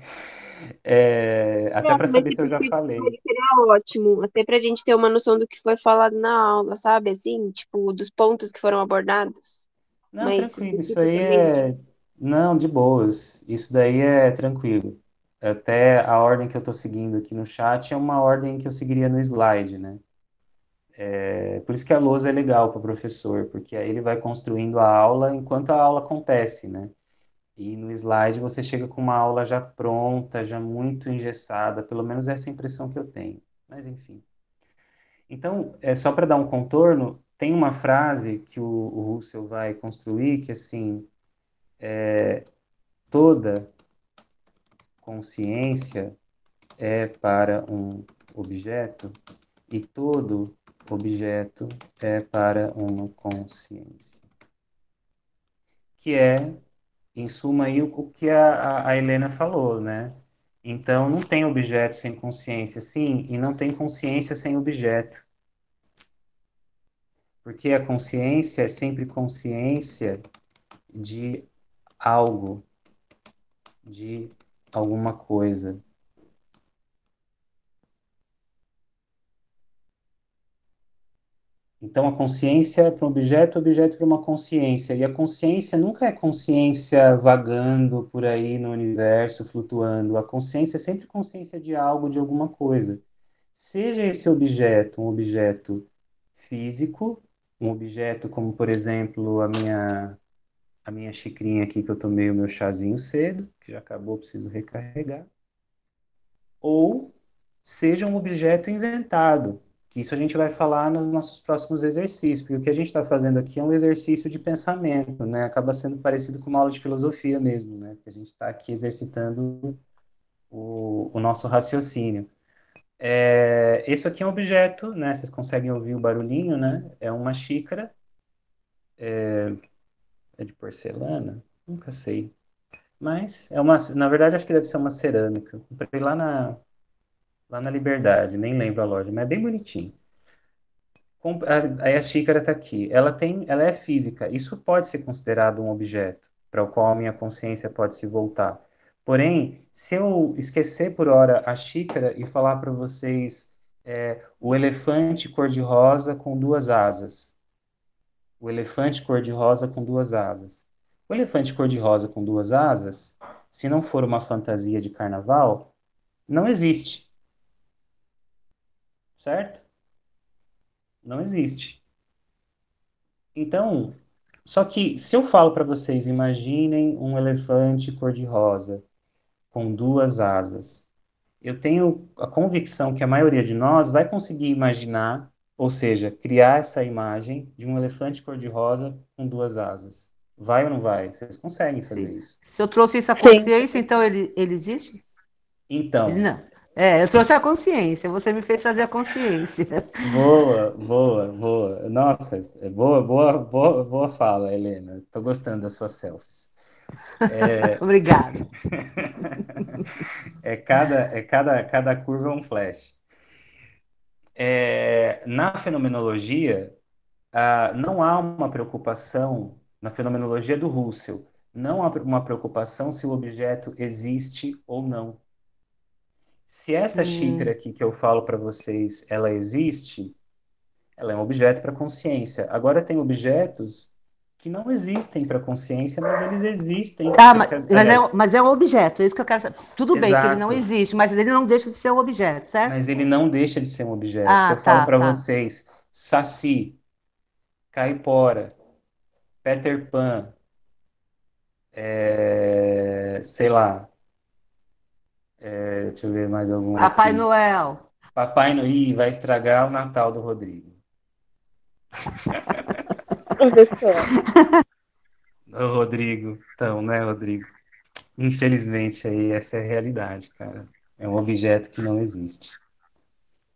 Até Nossa, para mas saber se tipo, eu já falei. seria ótimo, até pra gente ter uma noção do que foi falado na aula, sabe? Assim, tipo, dos pontos que foram abordados, Não, mais tranquilo, isso aí especificamente. é. Não, de boas. Isso daí é tranquilo. Até a ordem que eu estou seguindo aqui no chat é uma ordem que eu seguiria no slide, né? Por isso que a lousa é legal para o professor, porque aí ele vai construindo a aula enquanto a aula acontece, né? E no slide você chega com uma aula já pronta, já muito engessada, pelo menos essa é a impressão que eu tenho. Mas enfim. Então, só para dar um contorno, tem uma frase que o Russell vai construir que assim, toda consciência é para um objeto e todo objeto é para uma consciência. Que é, em suma, aí, o que a Helena falou, né? Então, não tem objeto sem consciência, sim, e não tem consciência sem objeto. Porque a consciência é sempre consciência de algo, de alguma coisa. Então, a consciência para um objeto, o objeto para uma consciência. E a consciência nunca é consciência vagando por aí no universo, flutuando. A consciência é sempre consciência de algo, de alguma coisa. Seja esse objeto um objeto físico, um objeto como, por exemplo, a minha xicrinha aqui que eu tomei o meu chazinho cedo, que já acabou, preciso recarregar. Ou seja um objeto inventado, que isso a gente vai falar nos nossos próximos exercícios, porque o que a gente está fazendo aqui é um exercício de pensamento, né? Acaba sendo parecido com uma aula de filosofia mesmo, né? Porque a gente está aqui exercitando o nosso raciocínio. Esse aqui é um objeto, né? Vocês conseguem ouvir o barulhinho, né? É uma xícara, é de porcelana? Nunca sei. Mas na verdade, acho que deve ser uma cerâmica. Eu comprei lá na Liberdade, nem lembro a loja, mas é bem bonitinho. Aí a xícara está aqui. Ela é física. Isso pode ser considerado um objeto para o qual a minha consciência pode se voltar. Porém, se eu esquecer por hora a xícara e falar para vocês o elefante cor-de-rosa com duas asas, o elefante cor-de-rosa com duas asas. O elefante cor-de-rosa com duas asas, se não for uma fantasia de carnaval, não existe, certo? Não existe. Então, só que se eu falo para vocês, imaginem um elefante cor-de-rosa com duas asas. Eu tenho a convicção que a maioria de nós vai conseguir imaginar, ou seja, criar essa imagem de um elefante cor-de-rosa com duas asas. Vai ou não vai? Vocês conseguem fazer Sim. isso? Se eu trouxe isso à Sim. consciência, então ele existe? Ele Então, não. É, eu trouxe a consciência, você me fez fazer a consciência. boa, boa, boa. Nossa, boa, boa, boa, boa fala, Helena. Estou gostando das suas selfies. Obrigada. Cada curva é um flash. Na fenomenologia, não há uma preocupação, na fenomenologia do Russell, não há uma preocupação se o objeto existe ou não. Se essa xícara Hum, aqui que eu falo para vocês, ela existe, ela é um objeto para consciência. Agora tem objetos que não existem para consciência, mas eles existem. tá, Aliás, mas é um objeto, é isso que eu quero saber. Tudo bem que ele não exato, existe, mas ele não deixa de ser um objeto, certo? mas ele não deixa de ser um objeto. Se Ah, eu falo tá, para tá. vocês, Saci, Caipora, Peter Pan, sei lá, deixa eu ver mais algum Papai aqui. Noel. Papai Noel, ih, vai estragar o Natal do Rodrigo. Professor. Ô, Rodrigo, então, né, Rodrigo? Infelizmente, aí, essa é a realidade, cara. É um objeto que não existe.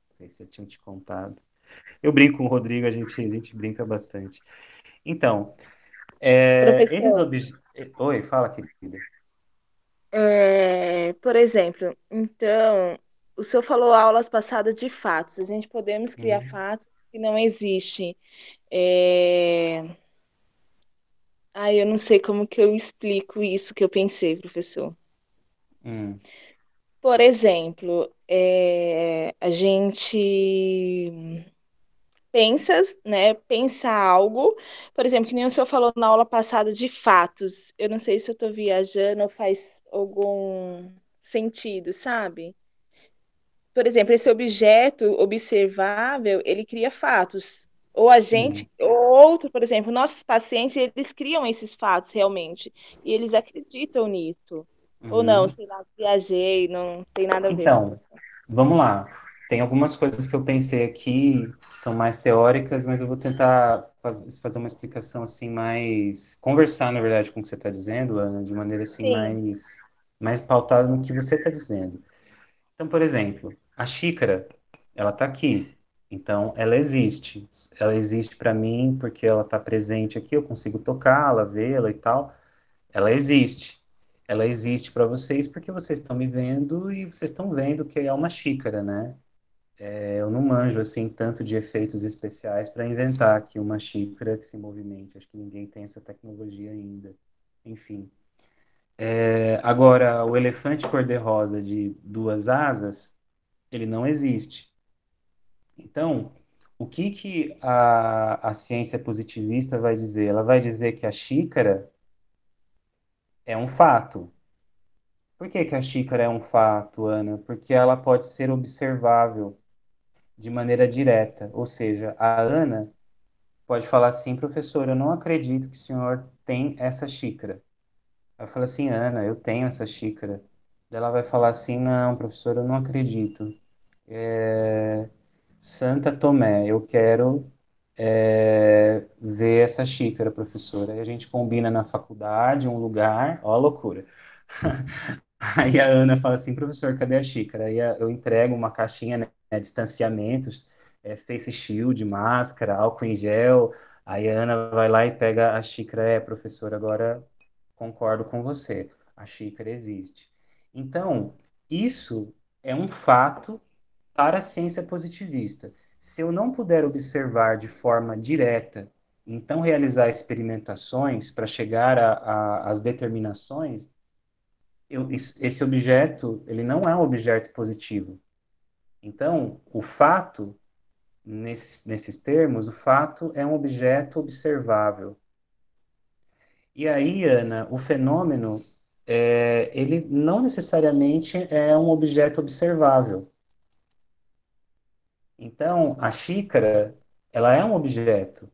Não sei se eu tinha te contado. Eu brinco com o Rodrigo, a gente brinca bastante. Então, esses Professor, objetos. Oi, fala, querida. Por exemplo, então, o senhor falou aulas passadas de fatos. A gente podemos criar Hum, fatos que não existem. É... eu não sei como que eu explico isso que eu pensei, professor. hum, Por exemplo, a gente pensa algo, por exemplo, que nem o senhor falou na aula passada de fatos. Eu não sei se eu estou viajando ou faz algum sentido, sabe? Por exemplo, esse objeto observável, ele cria fatos. Ou a gente, uhum, ou outro, por exemplo, nossos pacientes, eles criam esses fatos realmente. E eles acreditam nisso. Ou não, uhum. sei lá, viajei, não tem nada a ver, Então, professor. vamos lá. Tem algumas coisas que eu pensei aqui que são mais teóricas, mas eu vou tentar fazer uma explicação assim mais conversar, na verdade, com o que você está dizendo, Ana, de maneira assim Sim, mais pautada no que você está dizendo. Então, por exemplo, a xícara, ela está aqui. Então, ela existe. Ela existe para mim porque ela está presente aqui, eu consigo tocá-la, vê-la e tal. Ela existe. Ela existe para vocês porque vocês estão me vendo e vocês estão vendo que é uma xícara, né? Eu não manjo assim tanto de efeitos especiais para inventar aqui uma xícara que se movimente. Acho que ninguém tem essa tecnologia ainda. Enfim. Agora, o elefante cor-de-rosa de duas asas, ele não existe. Então, o que que a ciência positivista vai dizer? Ela vai dizer que a xícara é um fato. Por que que a xícara é um fato, Ana? Porque ela pode ser observável de maneira direta. Ou seja, a Ana pode falar assim, professor, eu não acredito que o senhor tem essa xícara. Aí eu falo assim, Ana, eu tenho essa xícara. Daí ela vai falar assim, não, professor, eu não acredito. Santa Tomé, eu quero ver essa xícara, professora. Aí a gente combina na faculdade um lugar, ó a loucura. Aí a Ana fala assim, professor, cadê a xícara? Eu entrego uma caixinha, né, distanciamentos, face shield, máscara, álcool em gel. Aí a Ana vai lá e pega a xícara. Professor, agora concordo com você. A xícara existe. Então, isso é um fato para a ciência positivista. Se eu não puder observar de forma direta, então realizar experimentações para chegar às determinações, esse objeto, ele não é um objeto positivo. Então, o fato, nesses termos, o fato é um objeto observável. E aí, Ana, o fenômeno, ele não necessariamente é um objeto observável. Então, a xícara, ela é um objeto,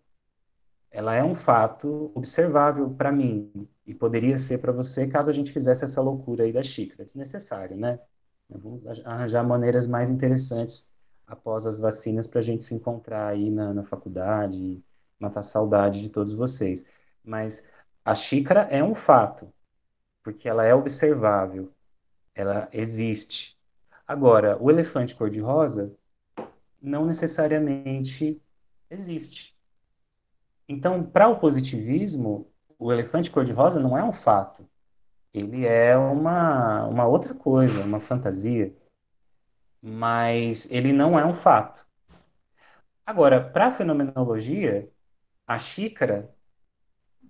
ela é um fato observável para mim e poderia ser para você caso a gente fizesse essa loucura aí da xícara. Desnecessário, né? Vamos arranjar maneiras mais interessantes após as vacinas para a gente se encontrar aí na faculdade e matar a saudade de todos vocês. Mas a xícara é um fato, porque ela é observável, ela existe. Agora, o elefante cor-de-rosa não necessariamente existe. Então, para o positivismo, o elefante cor-de-rosa não é um fato. Ele é uma outra coisa, uma fantasia, mas ele não é um fato. Agora, para a fenomenologia, a xícara,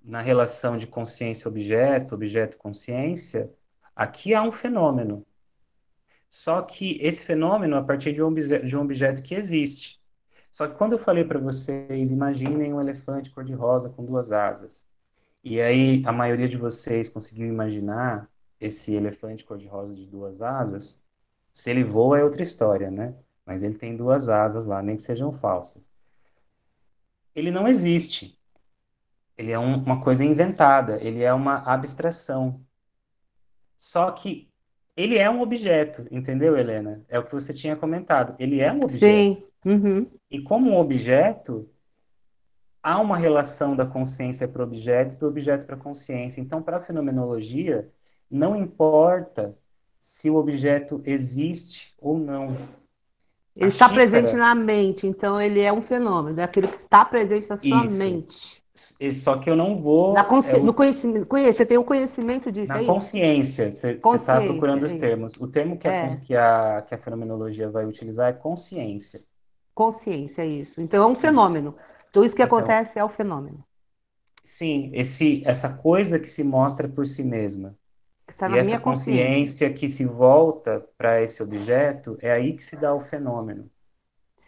na relação de consciência-objeto, objeto-consciência, aqui há um fenômeno. Só que esse fenômeno a partir de um objeto que existe. Só que quando eu falei para vocês, imaginem um elefante cor-de-rosa com duas asas. E aí a maioria de vocês conseguiu imaginar esse elefante cor-de-rosa de duas asas. Se ele voa é outra história, né? Mas ele tem duas asas lá, nem que sejam falsas. Ele não existe. Ele é uma coisa inventada, ele é uma abstração. Só que ele é um objeto, entendeu, Helena? É o que você tinha comentado. Ele é um objeto. Sim. Uhum. E como um objeto, há uma relação da consciência para o objeto e do objeto para a consciência. Então, para a fenomenologia, não importa se o objeto existe ou não. Ele A está presente xícara, na mente, então ele é um fenômeno, é aquilo que está presente na sua isso. mente. Só que eu não vou No conhecimento, você tem um conhecimento disso, na é isso? consciência. Você está Consciência, procurando é os isso. termos. O termo É, que a fenomenologia vai utilizar é consciência. consciência, é isso. Então é um Isso. fenômeno. Então isso que Então, acontece é o fenômeno, sim, essa coisa que se mostra por si mesma. que está E na essa minha consciência. consciência que se volta para esse objeto, é aí que se dá o fenômeno.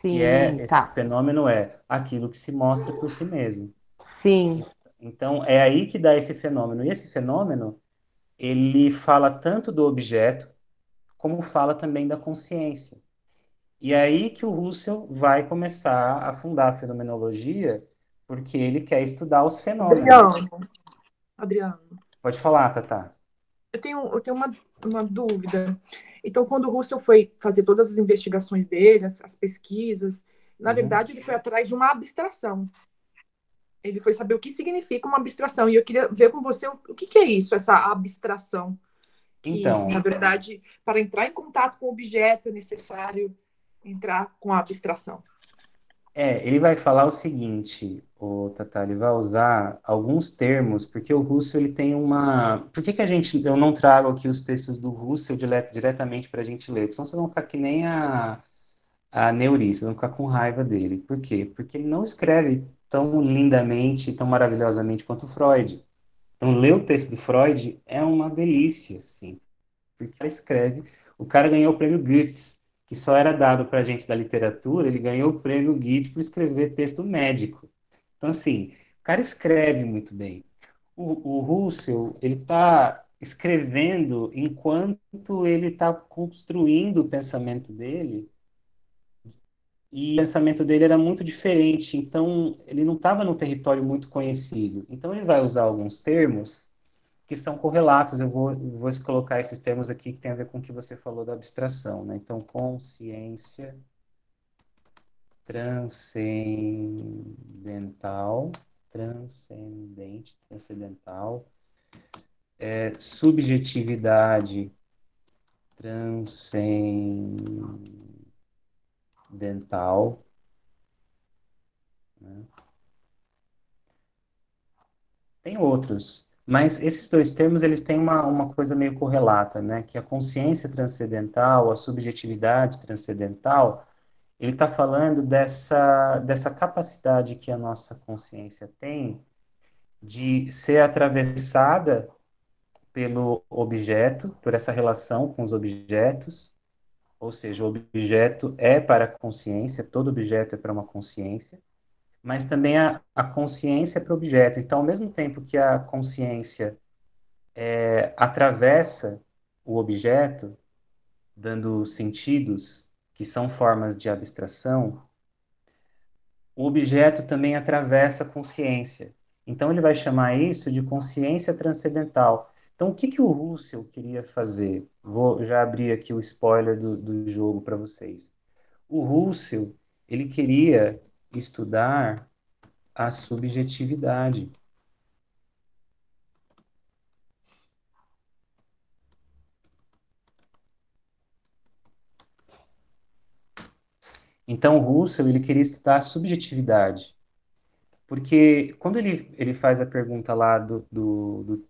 Que é, Sim, esse tá. fenômeno é aquilo que se mostra por si mesmo. Sim, Então, é aí que dá esse fenômeno. E esse fenômeno, ele fala tanto do objeto, como fala também da consciência. E é aí que o Russell vai começar a fundar a fenomenologia, porque ele quer estudar os Adriano, fenômenos. Adriano, Pode falar, Tata. eu tenho uma dúvida. Então, quando o Russell foi fazer todas as investigações dele, as pesquisas, na Uhum. verdade, ele foi atrás de uma abstração. Ele foi saber o que significa uma abstração. E eu queria ver com você o que é isso, essa abstração. Que, Então, na verdade, para entrar em contato com o objeto é necessário entrar com a abstração. ele vai falar o seguinte, o Tata, ele vai usar alguns termos, porque o Russell ele tem uma. Por que que eu não trago aqui os textos do Russell diretamente para a gente ler? Porque senão vocês vão ficar que nem a Neurice, vocês vão ficar com raiva dele. Por quê? Porque ele não escreve tão lindamente, tão maravilhosamente quanto Freud. Então, ler o texto do Freud é uma delícia, assim, porque ele escreve. O cara ganhou o prêmio Goethe, que só era dado para gente da literatura, ele ganhou o prêmio Goethe por escrever texto médico. Então, assim, o cara escreve muito bem. O Russell, ele está escrevendo enquanto ele está construindo o pensamento dele, e o pensamento dele era muito diferente, então ele não estava num território muito conhecido. Então ele vai usar alguns termos que são correlatos. Eu vou colocar esses termos aqui que tem a ver com o que você falou da abstração, né? Então, consciência transcendental, transcendental, subjetividade transcendental, né? Tem outros, mas esses dois termos eles têm uma coisa meio correlata, né? Que a consciência transcendental, a subjetividade transcendental, ele está falando dessa capacidade que a nossa consciência tem de ser atravessada pelo objeto, por essa relação com os objetos, ou seja, o objeto é para a consciência, todo objeto é para uma consciência, mas também a consciência é para o objeto. Então, ao mesmo tempo que a consciência atravessa o objeto, dando sentidos que são formas de abstração, o objeto também atravessa a consciência. Então, ele vai chamar isso de consciência transcendental. Então, o que que o Russell queria fazer? Vou já abrir aqui o spoiler do jogo para vocês. O Russell, ele queria estudar a subjetividade. Então, o Russell, ele queria estudar a subjetividade. Porque quando ele faz a pergunta lá do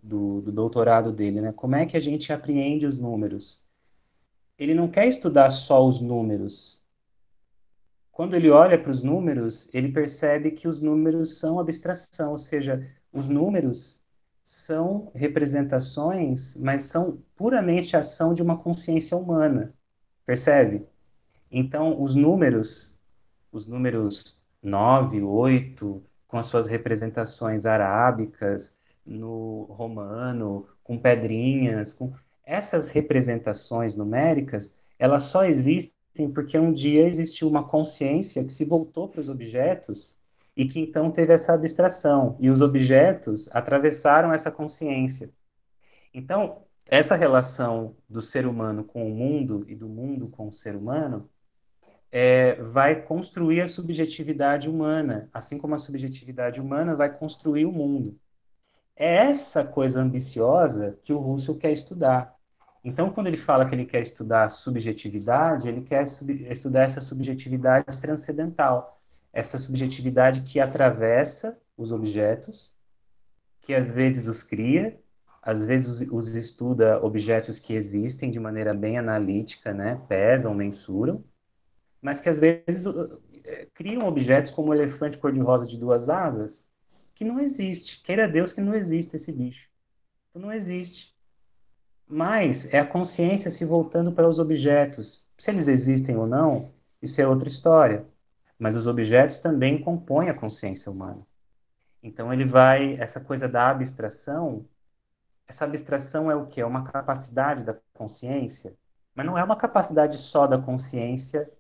doutorado dele, né? Como é que a gente apreende os números? Ele não quer estudar só os números. Quando ele olha para os números, ele percebe que os números são abstração, ou seja, os números são representações, mas são puramente ação de uma consciência humana, percebe? Então, os números 9, 8, com as suas representações arábicas, no romano, com pedrinhas, com essas representações numéricas, elas só existem porque um dia existiu uma consciência que se voltou para os objetos e que então teve essa abstração, e os objetos atravessaram essa consciência. Então, essa relação do ser humano com o mundo e do mundo com o ser humano vai construir a subjetividade humana, assim como a subjetividade humana vai construir o mundo. É essa coisa ambiciosa que o Russell quer estudar. Então, quando ele fala que ele quer estudar a subjetividade, ele quer estudar essa subjetividade transcendental, essa subjetividade que atravessa os objetos, que às vezes os cria, às vezes os estuda objetos que existem de maneira bem analítica, né? Pesam, mensuram, mas que às vezes criam objetos como o elefante cor-de-rosa de duas asas, que não existe. Queira Deus que não exista esse bicho. Não existe. Mas é a consciência se voltando para os objetos. Se eles existem ou não, isso é outra história. Mas os objetos também compõem a consciência humana. Então ele vai, essa coisa da abstração, essa abstração é o quê? É uma capacidade da consciência, mas não é uma capacidade só da consciência,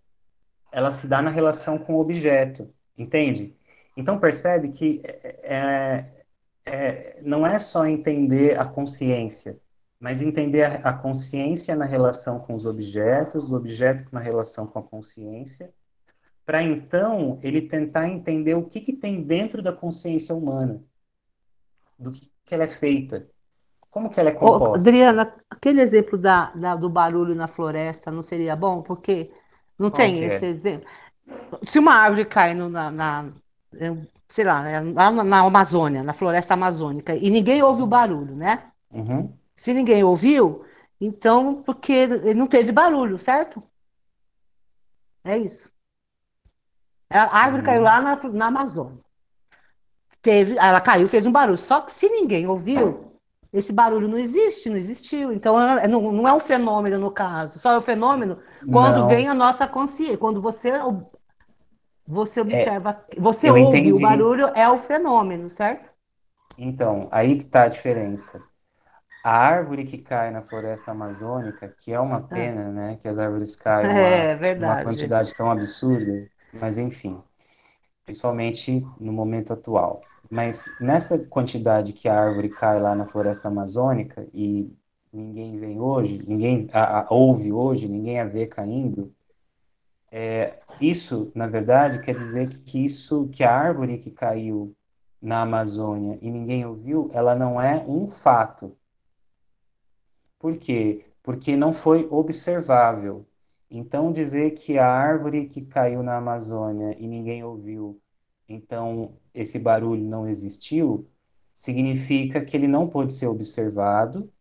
ela se dá na relação com o objeto, entende? Então percebe que não é só entender a consciência, mas entender a consciência na relação com os objetos, o objeto na relação com a consciência, para então ele tentar entender o que tem dentro da consciência humana, do que ela é feita, como que ela é Ô, composta. Adriana, aquele exemplo do barulho na floresta não seria bom? Porque não Qual tem que esse é? exemplo. Se uma árvore cai sei lá, lá na Amazônia, na floresta amazônica, e ninguém ouve o barulho, né? Uhum. Se ninguém ouviu, então, porque não teve barulho, certo? É isso. A árvore caiu Uhum. lá na Amazônia. Ela caiu, fez um barulho. Só que se ninguém ouviu, esse barulho não existe, não existiu. Então, não é um fenômeno no caso. Só é um fenômeno quando vem Não, a nossa consciência. Quando você é, observa, você eu ouve o entendi. barulho, é o fenômeno, certo? Então, aí que está a diferença. A árvore que cai na floresta amazônica, que é uma Ah, pena, né, que as árvores caiam lá é numa verdade. quantidade tão absurda, mas enfim, principalmente no momento atual. Mas nessa quantidade que a árvore cai lá na floresta amazônica e ninguém vem hoje, ninguém ouve hoje, ninguém a vê caindo, isso, na verdade, quer dizer que a árvore que caiu na Amazônia e ninguém ouviu, ela não é um fato. Por quê? Porque não foi observável. Então, dizer que a árvore que caiu na Amazônia e ninguém ouviu, então esse barulho não existiu, significa que ele não pôde ser observado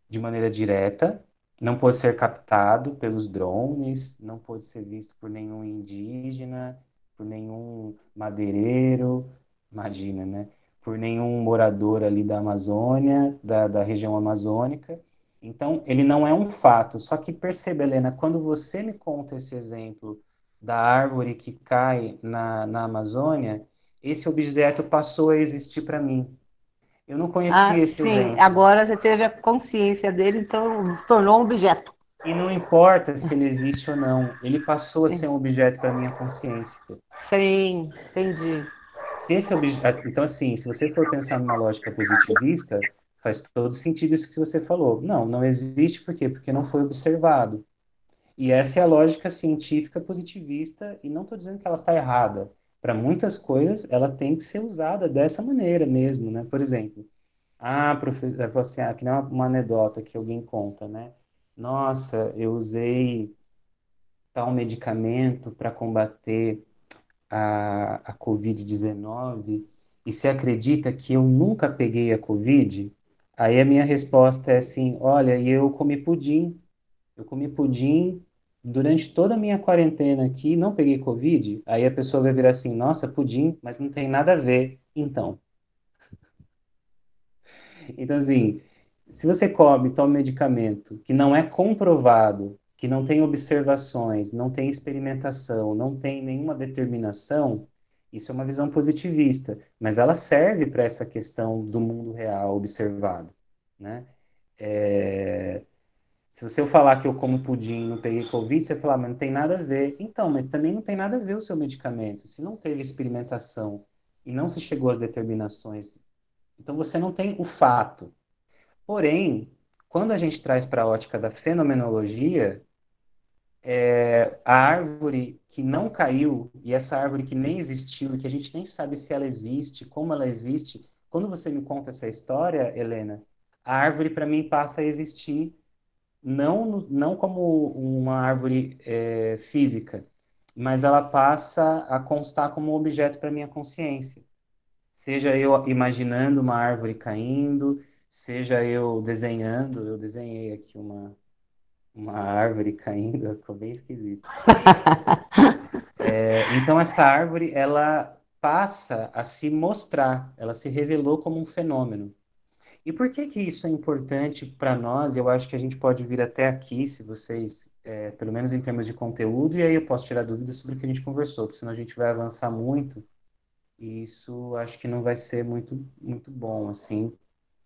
de maneira direta, não pôde ser captado pelos drones, não pôde ser visto por nenhum indígena, por nenhum madeireiro, imagina, né? Por nenhum morador ali da Amazônia, da região amazônica. Então, ele não é um fato. Só que perceba, Helena, quando você me conta esse exemplo da árvore que cai na Amazônia, esse objeto passou a existir para mim. Eu não Ah, conhecia esse sim. exemplo. Agora você teve a consciência dele, então tornou um objeto. E não importa se ele existe ou não, ele passou a ser um objeto para minha consciência. Sim, entendi. Se esse objeto, então assim, se você for pensar numa lógica positivista, faz todo sentido isso que você falou. Não, não existe por quê? Porque não foi observado. E essa é a lógica científica positivista, e não estou dizendo que ela está errada. Para muitas coisas, ela tem que ser usada dessa maneira mesmo, né? Por exemplo, professor, assim, que nem uma anedota que alguém conta, né? Nossa, eu usei tal medicamento para combater a Covid-19 e você acredita que eu nunca peguei a Covid? Aí a minha resposta é assim, olha, e eu comi pudim. Eu comi pudim durante toda a minha quarentena aqui, não peguei Covid. Aí a pessoa vai virar assim, nossa, pudim, mas não tem nada a ver. Então, assim, se você come, toma um medicamento que não é comprovado, que não tem observações, não tem experimentação, não tem nenhuma determinação, isso é uma visão positivista, mas ela serve para essa questão do mundo real observado, né? É, se você eu falar que eu como pudim e não peguei Covid, você falar, mas não tem nada a ver. Então, mas também não tem nada a ver o seu medicamento. Se não teve experimentação e não se chegou às determinações, então você não tem o fato. Porém, quando a gente traz para a ótica da fenomenologia, a árvore que não caiu e essa árvore que nem existiu e que a gente nem sabe se ela existe, como ela existe, quando você me conta essa história, Helena, a árvore para mim passa a existir não como uma árvore física, mas ela passa a constar como um objeto para minha consciência. seja eu imaginando uma árvore caindo, seja eu desenhando, eu desenhei aqui uma árvore caindo, ficou bem esquisito. Então essa árvore, ela passa a se mostrar, ela se revelou como um fenômeno. E por que que isso é importante para nós? Eu acho que a gente pode vir até aqui, se vocês, pelo menos em termos de conteúdo, e aí eu posso tirar dúvidas sobre o que a gente conversou, porque senão a gente vai avançar muito, e isso acho que não vai ser muito bom, assim,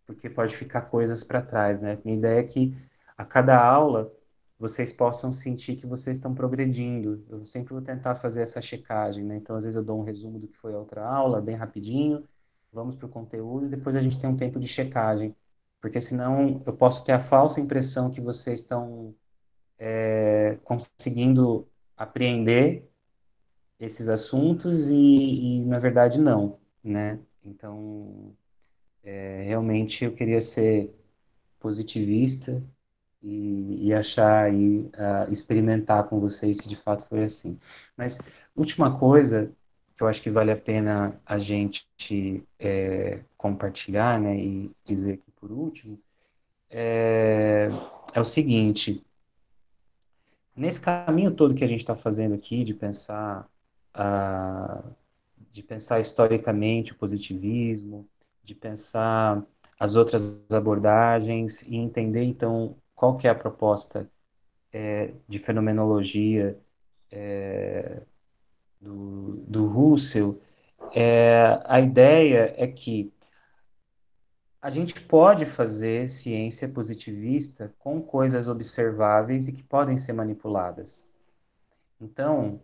porque pode ficar coisas para trás, né? Minha ideia é que a cada aula vocês possam sentir que vocês estão progredindo. Eu sempre vou tentar fazer essa checagem, né? Então, às vezes eu dou um resumo do que foi a outra aula, bem rapidinho, vamos para o conteúdo e depois a gente tem um tempo de checagem, porque senão eu posso ter a falsa impressão que vocês estão conseguindo apreender esses assuntos e na verdade não, né? Então, realmente eu queria ser positivista e achar e experimentar com vocês se de fato foi assim. Mas última coisa que eu acho que vale a pena a gente compartilhar, né, e dizer aqui por último, é o seguinte: nesse caminho todo que a gente está fazendo aqui ah, de pensar historicamente o positivismo, de pensar as outras abordagens e entender então qual que é a proposta de fenomenologia do Russell. A ideia é que a gente pode fazer ciência positivista com coisas observáveis e que podem ser manipuladas. Então,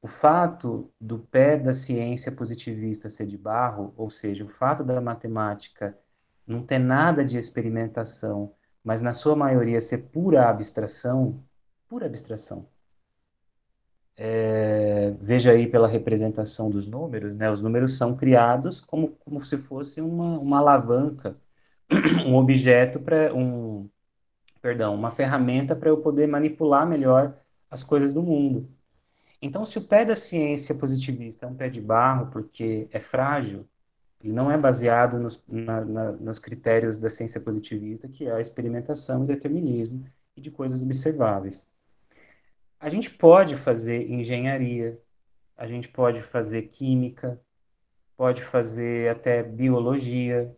o fato do pé da ciência positivista ser de barro, ou seja, o fato da matemática não ter nada de experimentação, mas na sua maioria ser pura abstração. Veja aí pela representação dos números, né? Os números são criados como se fosse uma alavanca, um objeto uma ferramenta para eu poder manipular melhor as coisas do mundo. Então, se o pé da ciência positivista é um pé de barro porque é frágil, ele não é baseado nos critérios da ciência positivista, que é a experimentação e determinismo e de coisas observáveis. A gente pode fazer engenharia, a gente pode fazer química, pode fazer até biologia,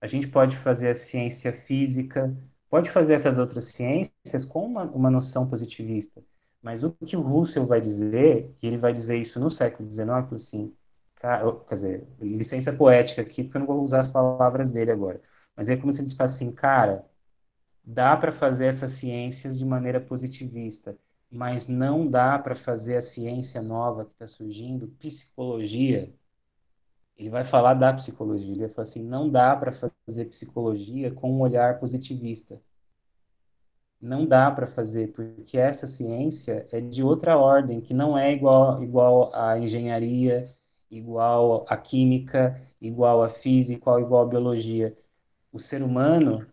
a gente pode fazer a ciência física, pode fazer essas outras ciências com uma noção positivista. Mas o que o Russell vai dizer, e ele vai dizer isso no século XIX, assim, quer dizer, licença poética aqui, porque eu não vou usar as palavras dele agora. Mas é como se ele dissesse assim, cara, dá para fazer essas ciências de maneira positivista, mas não dá para fazer a ciência nova que está surgindo, psicologia. Ele vai falar da psicologia, ele vai falar assim, não dá para fazer psicologia com um olhar positivista. Não dá para fazer, porque essa ciência é de outra ordem, que não é igual à engenharia, igual à química, igual à física, igual à biologia. O ser humano,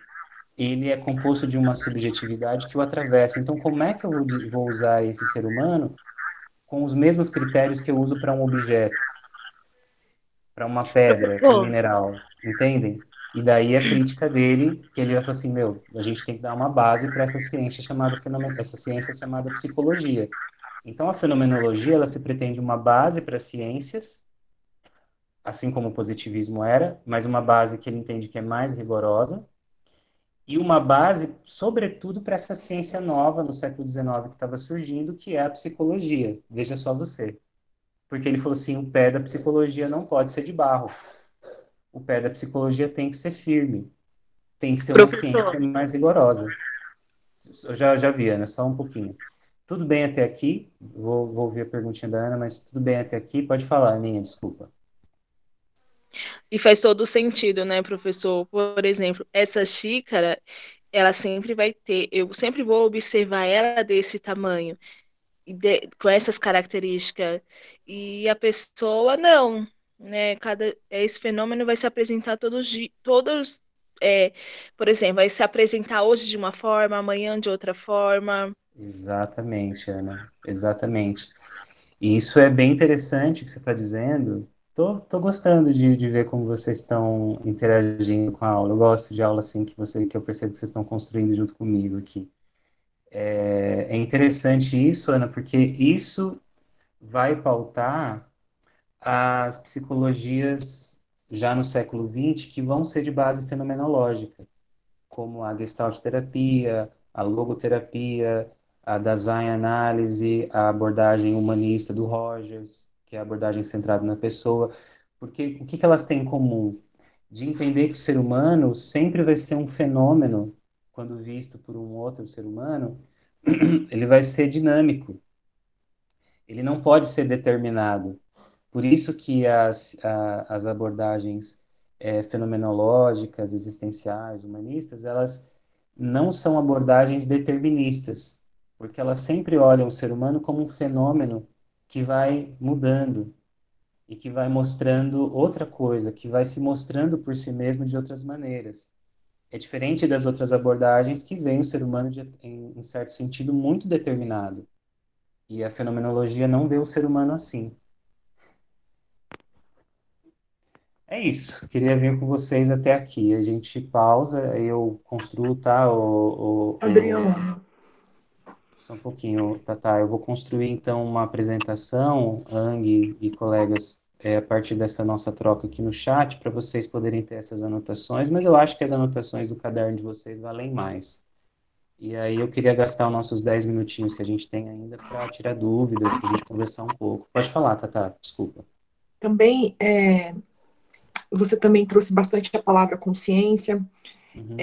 ele é composto de uma subjetividade que o atravessa. Então, como é que eu vou usar esse ser humano com os mesmos critérios que eu uso para um objeto, para uma pedra, para um Professor, mineral? Entendem? E daí a crítica dele, que ele vai falar assim, meu, a gente tem que dar uma base para essa ciência chamada psicologia. Então, a fenomenologia, ela se pretende uma base para ciências, assim como o positivismo era, mas uma base que ele entende que é mais rigorosa, e uma base, sobretudo, para essa ciência nova no século XIX que estava surgindo, que é a psicologia. Veja só você. Porque ele falou assim, o pé da psicologia não pode ser de barro. O pé da psicologia tem que ser firme. Tem que ser uma professor, ciência mais rigorosa. Eu já vi, Ana, só um pouquinho. Tudo bem até aqui? Vou ouvir a perguntinha da Ana, mas tudo bem até aqui? Pode falar, Aninha, desculpa. e faz todo sentido, né, professor? Por exemplo, essa xícara, ela sempre vai ter, eu sempre vou observar ela desse tamanho, com essas características, e a pessoa não, né? Esse fenômeno vai se apresentar todos, por exemplo, vai se apresentar hoje de uma forma, amanhã de outra forma. Exatamente, Ana. Exatamente. E isso é bem interessante que você está dizendo, Tô gostando de ver como vocês estão interagindo com a aula. Eu gosto de aula assim que eu percebo que vocês estão construindo junto comigo aqui. É interessante isso, Ana, porque isso vai pautar as psicologias já no século XX que vão ser de base fenomenológica, como a Gestalt terapia, a logoterapia, a Dasein análise, a abordagem humanista do Rogers, que é a abordagem centrada na pessoa, porque o que elas têm em comum? De entender que o ser humano sempre vai ser um fenômeno, quando visto por um outro ser humano, ele vai ser dinâmico, ele não pode ser determinado. Por isso que as abordagens fenomenológicas, existenciais, humanistas, elas não são abordagens deterministas, porque elas sempre olham o ser humano como um fenômeno que vai mudando e que vai mostrando outra coisa, que vai se mostrando por si mesmo de outras maneiras. É diferente das outras abordagens que veem o ser humano em certo sentido muito determinado. E a fenomenologia não vê o ser humano assim. É isso. Queria vir com vocês até aqui. A gente pausa, eu construo, tá? Adriano, Só um pouquinho, Tatá. Eu vou construir então uma apresentação, Ang e colegas, a partir dessa nossa troca aqui no chat, para vocês poderem ter essas anotações, mas eu acho que as anotações do caderno de vocês valem mais. E aí eu queria gastar os nossos 10 minutinhos que a gente tem ainda para tirar dúvidas, para a gente conversar um pouco. Pode falar, Tatá, desculpa. também você também trouxe bastante a palavra consciência. Uhum.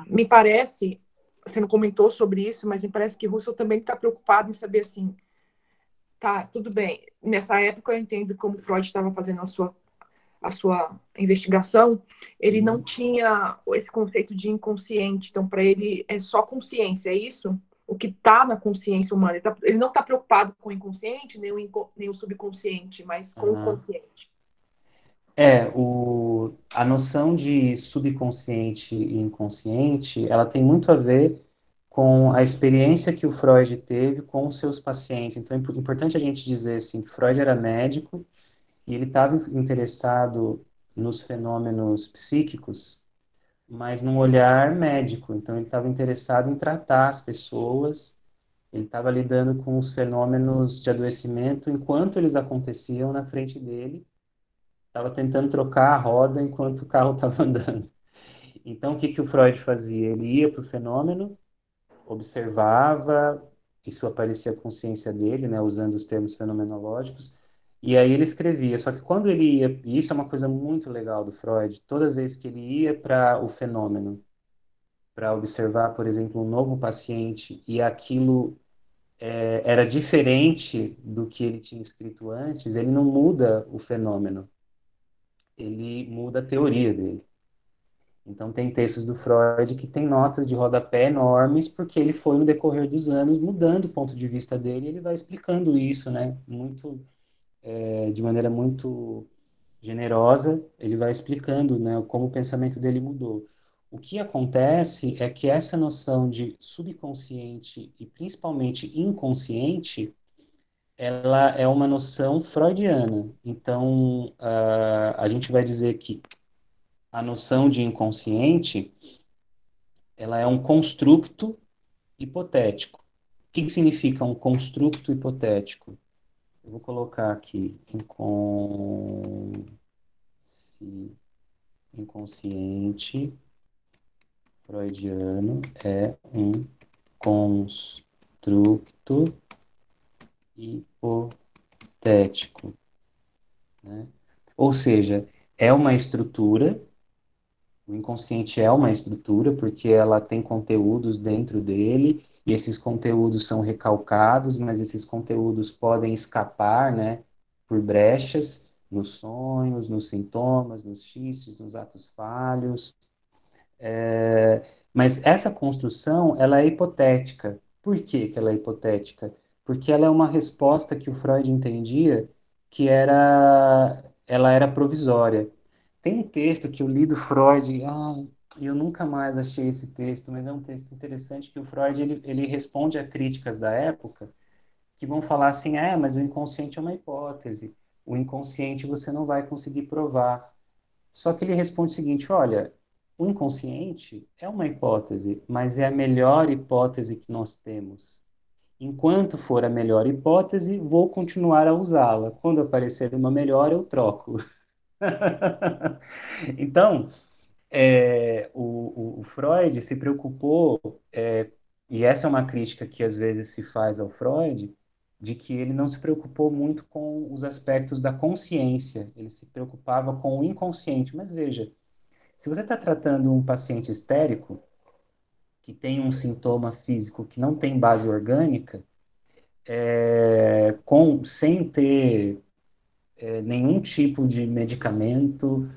Me parece, você não comentou sobre isso, mas me parece que Russell também está preocupado em saber assim, tá, tudo bem. Nessa época eu entendo como Freud estava fazendo a sua investigação, ele não Uhum. tinha esse conceito de inconsciente. Então, para ele, é só consciência, é isso? O que está na consciência humana. Ele não está preocupado com o inconsciente, nem o subconsciente, mas com o Aham. consciente. A noção de subconsciente e inconsciente, ela tem muito a ver com a experiência que o Freud teve com os seus pacientes. Então, é importante a gente dizer assim, que Freud era médico e ele estava interessado nos fenômenos psíquicos, mas num olhar médico. Então, ele estava interessado em tratar as pessoas, ele estava lidando com os fenômenos de adoecimento enquanto eles aconteciam na frente dele, estava tentando trocar a roda enquanto o carro estava andando. Então, o que que o Freud fazia? Ele ia para o fenômeno, observava, isso aparecia a consciência dele, né, usando os termos fenomenológicos, e aí ele escrevia. Só que quando ele ia, e isso é uma coisa muito legal do Freud, toda vez que ele ia para o fenômeno, para observar, por exemplo, um novo paciente, e aquilo era diferente do que ele tinha escrito antes, ele não muda o fenômeno, ele muda a teoria dele. Então, tem textos do Freud que tem notas de rodapé enormes, porque ele foi, no decorrer dos anos, mudando o ponto de vista dele, e ele vai explicando isso, né? De maneira muito generosa, ele vai explicando, né, como o pensamento dele mudou. O que acontece é que essa noção de subconsciente e principalmente inconsciente, ela é uma noção freudiana. Então, a gente vai dizer que a noção de inconsciente ela é um construto hipotético. O que que significa um construto hipotético? Eu vou colocar aqui, inconsciente freudiano é um construto hipotético, né? Ou seja, é uma estrutura. O inconsciente é uma estrutura porque ela tem conteúdos dentro dele e esses conteúdos são recalcados, mas esses conteúdos podem escapar, né, por brechas nos sonhos, nos sintomas, nos xistos, nos atos falhos. Mas essa construção, ela é hipotética. Por que que ela é hipotética? Porque ela é uma resposta que o Freud entendia que ela era provisória. Tem um texto que eu li do Freud, eu nunca mais achei esse texto, mas é um texto interessante que o Freud ele responde a críticas da época que vão falar assim, mas o inconsciente é uma hipótese. o inconsciente você não vai conseguir provar. Só que ele responde o seguinte: olha, o inconsciente é uma hipótese, mas é a melhor hipótese que nós temos. Enquanto for a melhor hipótese, vou continuar a usá-la. Quando aparecer uma melhor, eu troco. Então, o Freud se preocupou, e essa é uma crítica que às vezes se faz ao Freud, de que ele não se preocupou muito com os aspectos da consciência, ele se preocupava com o inconsciente. Mas veja, se você está tratando um paciente histérico, que tem um sintoma físico que não tem base orgânica, sem ter nenhum tipo de medicamento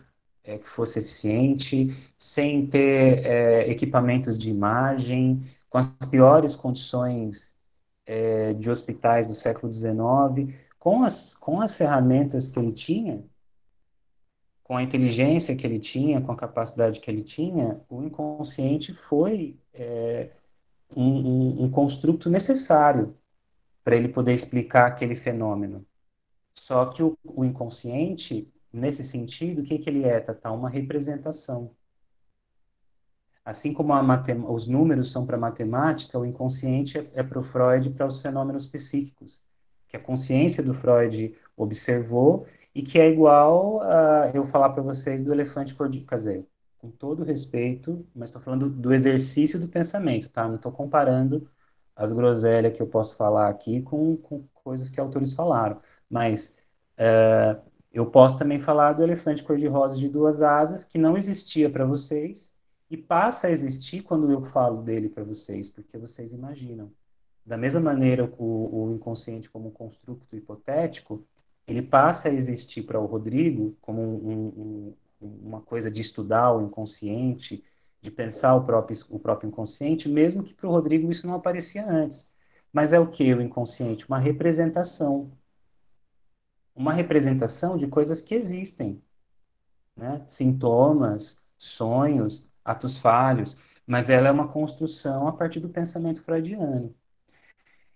que fosse eficiente, sem ter equipamentos de imagem, com as piores condições de hospitais do século XIX, com as ferramentas que ele tinha, com a inteligência que ele tinha, com a capacidade que ele tinha, o inconsciente foi um construto necessário para ele poder explicar aquele fenômeno. Só que o inconsciente, nesse sentido, o que, que ele é, Tata? Uma representação. Assim como os números são para a matemática, o inconsciente é para o Freud para os fenômenos psíquicos, que a consciência do Freud observou e que é igual a eu falar para vocês do elefante cor-de-rosa. Quer dizer, com todo respeito, mas estou falando do exercício do pensamento, tá? Não estou comparando as groselhas que eu posso falar aqui com coisas que autores falaram. Mas eu posso também falar do elefante cor-de-rosa de duas asas, que não existia para vocês, e passa a existir quando eu falo dele para vocês, porque vocês imaginam. Da mesma maneira, o inconsciente como um construto hipotético, ele passa a existir para o Rodrigo como uma coisa de estudar o inconsciente, de pensar o próprio inconsciente, mesmo que para o Rodrigo isso não aparecia antes. Mas é o que o inconsciente? Uma representação. Uma representação de coisas que existem, né? Sintomas, sonhos, atos falhos, mas ela é uma construção a partir do pensamento freudiano.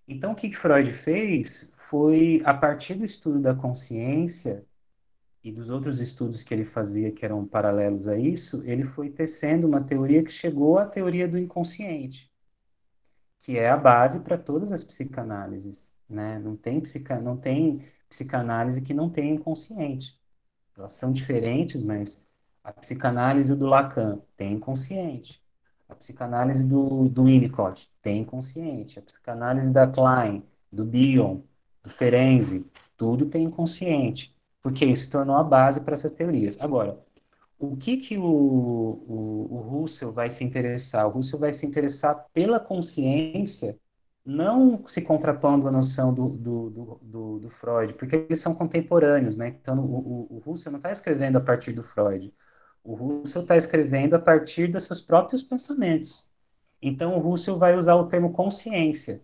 Então, o que Freud fez foi, a partir do estudo da consciência e dos outros estudos que ele fazia, que eram paralelos a isso, ele foi tecendo uma teoria que chegou à teoria do inconsciente, que é a base para todas as psicanálises, né? Não tem psicanálise que não tenha inconsciente. Elas são diferentes, mas a psicanálise do Lacan tem inconsciente. A psicanálise do Winnicott tem inconsciente. A psicanálise da Klein, do Bion, do Ferenczi, tudo tem inconsciente. Porque isso se tornou a base para essas teorias. Agora, o que o Russell vai se interessar? O Russell vai se interessar pela consciência, não se contrapondo à noção do Freud, porque eles são contemporâneos, né? Então, o Russell não está escrevendo a partir do Freud. O Russell está escrevendo a partir dos seus próprios pensamentos. Então, o Russell vai usar o termo consciência,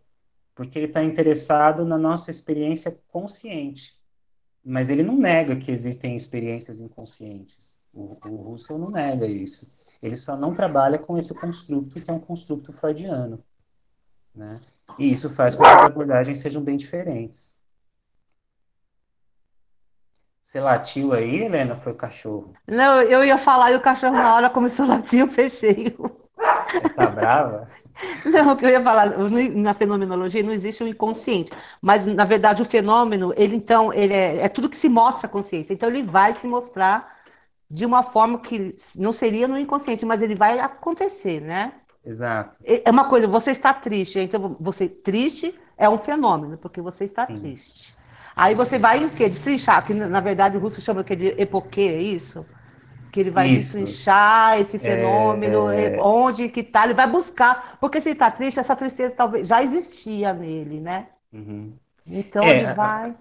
porque ele está interessado na nossa experiência consciente. Mas ele não nega que existem experiências inconscientes. O Russell não nega isso. Ele só não trabalha com esse construto, que é um construto freudiano, né? E isso faz com que as abordagens sejam bem diferentes. Você latiu aí, Helena? Foi o cachorro? Não, eu ia falar e o cachorro na hora começou a latir, eu fechei. Você tá brava? Não, o que eu ia falar, na fenomenologia não existe um inconsciente, mas na verdade o fenômeno, ele é tudo que se mostra a consciência, então ele vai se mostrar de uma forma que não seria no inconsciente, mas ele vai acontecer, né? Exato. É uma coisa, você está triste, então você triste é um fenômeno, porque você está Sim. triste. Aí você vai o quê? Destrinchar, que na verdade o russo chama de epoquê, é isso? Que ele vai Isso. destrinchar esse fenômeno, onde que tá, ele vai buscar, porque se ele está triste, essa tristeza talvez já existia nele, né? Uhum. Então ele vai.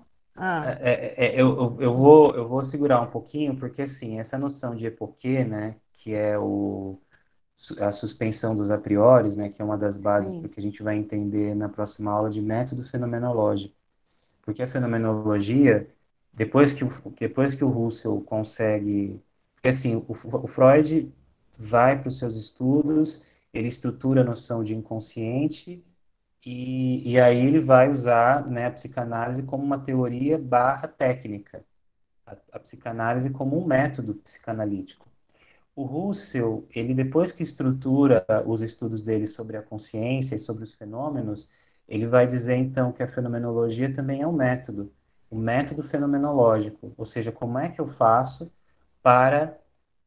Eu vou segurar um pouquinho, porque assim, essa noção de epoquê, né, que é a suspensão dos a priores, né, que é uma das bases Sim. porque a gente vai entender na próxima aula de método fenomenológico. Porque a fenomenologia, depois que o Russell consegue... Porque assim, o Freud vai para os seus estudos, ele estrutura a noção de inconsciente, e aí ele vai usar, né, a psicanálise como uma teoria barra técnica. a psicanálise como um método psicanalítico. O Russell, ele depois que estrutura os estudos dele sobre a consciência e sobre os fenômenos, ele vai dizer então que a fenomenologia também é um método fenomenológico, ou seja, como é que eu faço para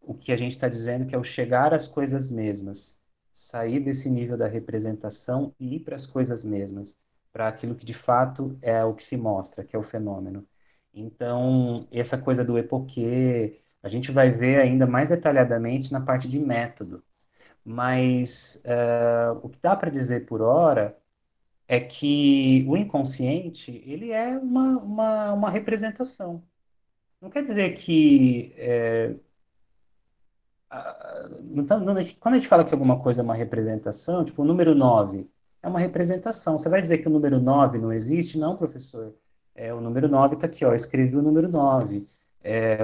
o que a gente está dizendo que é o chegar às coisas mesmas, sair desse nível da representação e ir para as coisas mesmas, para aquilo que de fato é o que se mostra, que é o fenômeno. Então, essa coisa do epoquê, a gente vai ver ainda mais detalhadamente na parte de método. Mas o que dá para dizer por hora é que o inconsciente, ele é uma representação. Não quer dizer que então, quando a gente fala que alguma coisa é uma representação, tipo o número 9 é uma representação. Você vai dizer que o número 9 não existe? Não, professor. O número 9 está aqui, ó, eu escrevi o número 9.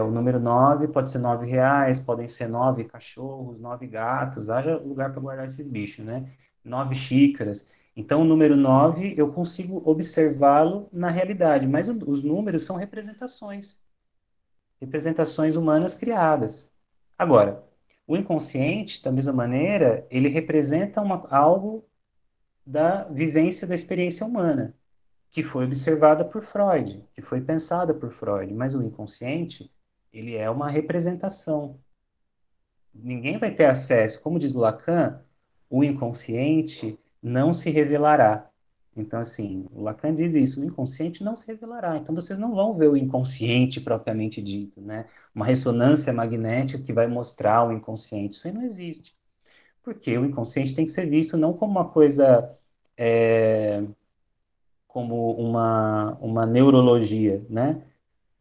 O número 9 pode ser R$ 9, podem ser 9 cachorros, 9 gatos, haja lugar para guardar esses bichos, né? 9 xícaras. Então, o número 9 eu consigo observá-lo na realidade, mas os números são representações humanas criadas. Agora, o inconsciente, da mesma maneira, ele representa algo da vivência da experiência humana, que foi observada por Freud, que foi pensada por Freud, mas o inconsciente, ele é uma representação. Ninguém vai ter acesso, como diz Lacan, o inconsciente não se revelará. Então, assim, o Lacan diz isso, o inconsciente não se revelará. Então, vocês não vão ver o inconsciente propriamente dito, né? Uma ressonância magnética que vai mostrar o inconsciente. Isso aí não existe. Porque o inconsciente tem que ser visto não como uma coisa, como uma neurologia, né?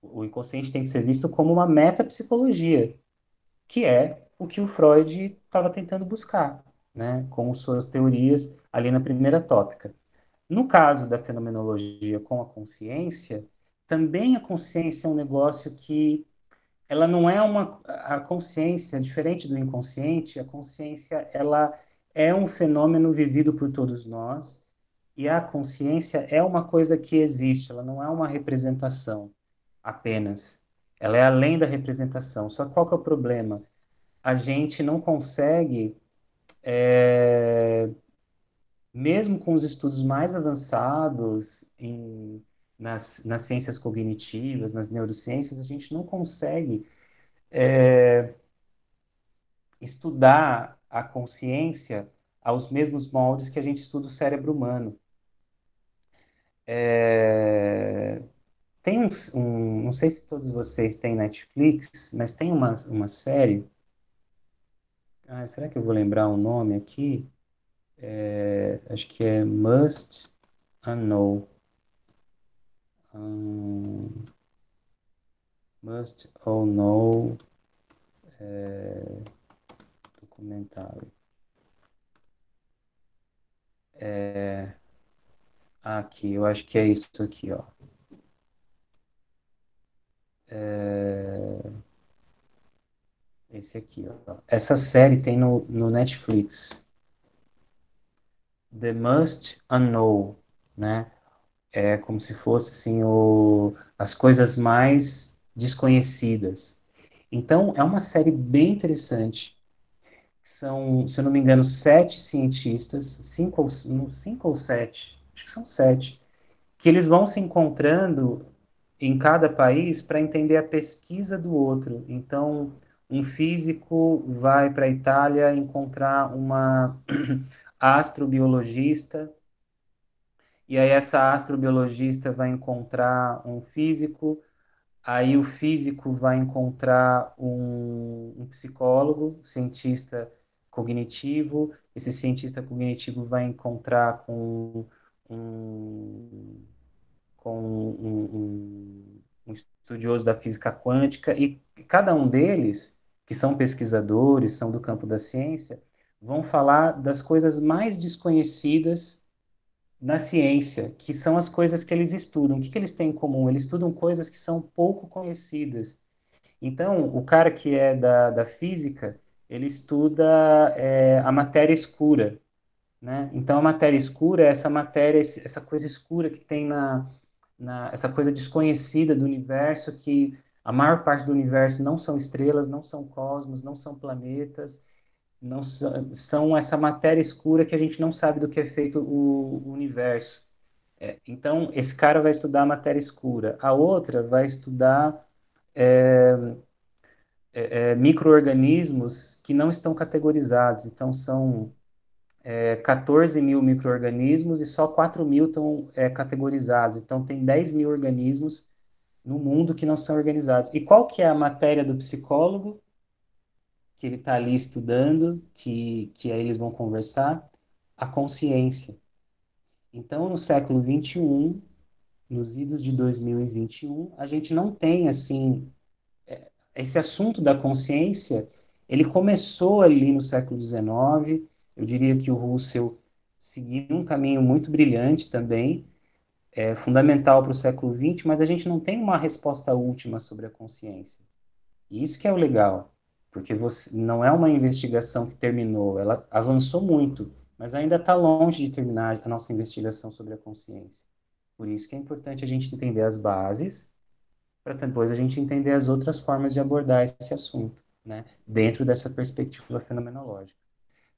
O inconsciente tem que ser visto como uma metapsicologia, que é o que o Freud estava tentando buscar, né, com suas teorias ali na primeira tópica. No caso da fenomenologia com a consciência, também a consciência é um negócio que ela não é a consciência, diferente do inconsciente, a consciência ela é um fenômeno vivido por todos nós e a consciência é uma coisa que existe, ela não é uma representação apenas. Ela é além da representação. Só qual que é o problema? A gente não consegue, mesmo com os estudos mais avançados nas ciências cognitivas, nas neurociências, a gente não consegue estudar a consciência aos mesmos moldes que a gente estuda o cérebro humano. Tem não sei se todos vocês têm Netflix, mas tem uma série. Será que eu vou lembrar o nome aqui? Acho que é Must and Know. Must or Know documentário. Aqui, eu acho que é isso aqui, ó. Esse aqui, ó. Essa série tem no Netflix. The Must and Know, né? É como se fosse assim as coisas mais desconhecidas. Então, é uma série bem interessante. São, se eu não me engano, 7 cientistas, cinco ou sete, acho que são 7, que eles vão se encontrando em cada país para entender a pesquisa do outro. Então, um físico vai para a Itália encontrar uma astrobiologista, e aí essa astrobiologista vai encontrar um físico, aí o físico vai encontrar um psicólogo, cientista cognitivo, esse cientista cognitivo vai encontrar um, um estudioso da física quântica, e cada um deles, que são pesquisadores, são do campo da ciência, vão falar das coisas mais desconhecidas na ciência, que são as coisas que eles estudam. O que eles têm em comum? Eles estudam coisas que são pouco conhecidas. Então, o cara que é da física, ele estuda a matéria escura, né? Então, a matéria escura é essa matéria, essa coisa escura que tem essa coisa desconhecida do universo que A maior parte do universo não são estrelas, não são cosmos, não são planetas, não são essa matéria escura que a gente não sabe do que é feito o universo. Então, esse cara vai estudar a matéria escura. A outra vai estudar micro-organismos que não estão categorizados. Então, são 14 mil micro-organismos e só 4 mil estão categorizados. Então, tem 10 mil organismos no mundo que não são organizados. E qual que é a matéria do psicólogo que ele está ali estudando, que aí eles vão conversar? A consciência. Então, no século XXI, nos idos de 2021, a gente não tem, assim, esse assunto da consciência, ele começou ali no século XIX. Eu diria que o Russell seguiu um caminho muito brilhante também, fundamental para o século XX, mas a gente não tem uma resposta última sobre a consciência. E isso que é o legal, porque não é uma investigação que terminou, ela avançou muito, mas ainda está longe de terminar a nossa investigação sobre a consciência. Por isso que é importante a gente entender as bases, para depois a gente entender as outras formas de abordar esse assunto, né, dentro dessa perspectiva fenomenológica.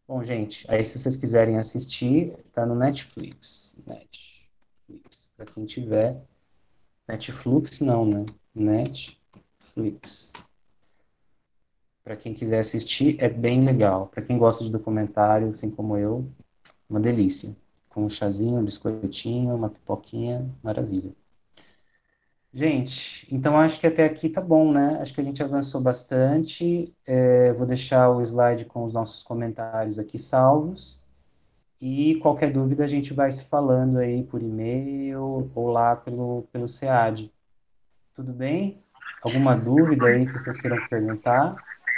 Bom, gente, aí se vocês quiserem assistir, tá no Netflix. Para quem tiver. Netflix não, né? Netflix. Para quem quiser assistir, é bem legal. Para quem gosta de documentário, assim como eu, uma delícia. Com um chazinho, um biscoitinho, uma pipoquinha, maravilha. Gente, então acho que até aqui tá bom, né? Acho que a gente avançou bastante. Vou deixar o slide com os nossos comentários aqui salvos. E qualquer dúvida a gente vai se falando aí por e-mail ou lá pelo SEAD. Tudo bem? Alguma dúvida aí que vocês queiram perguntar?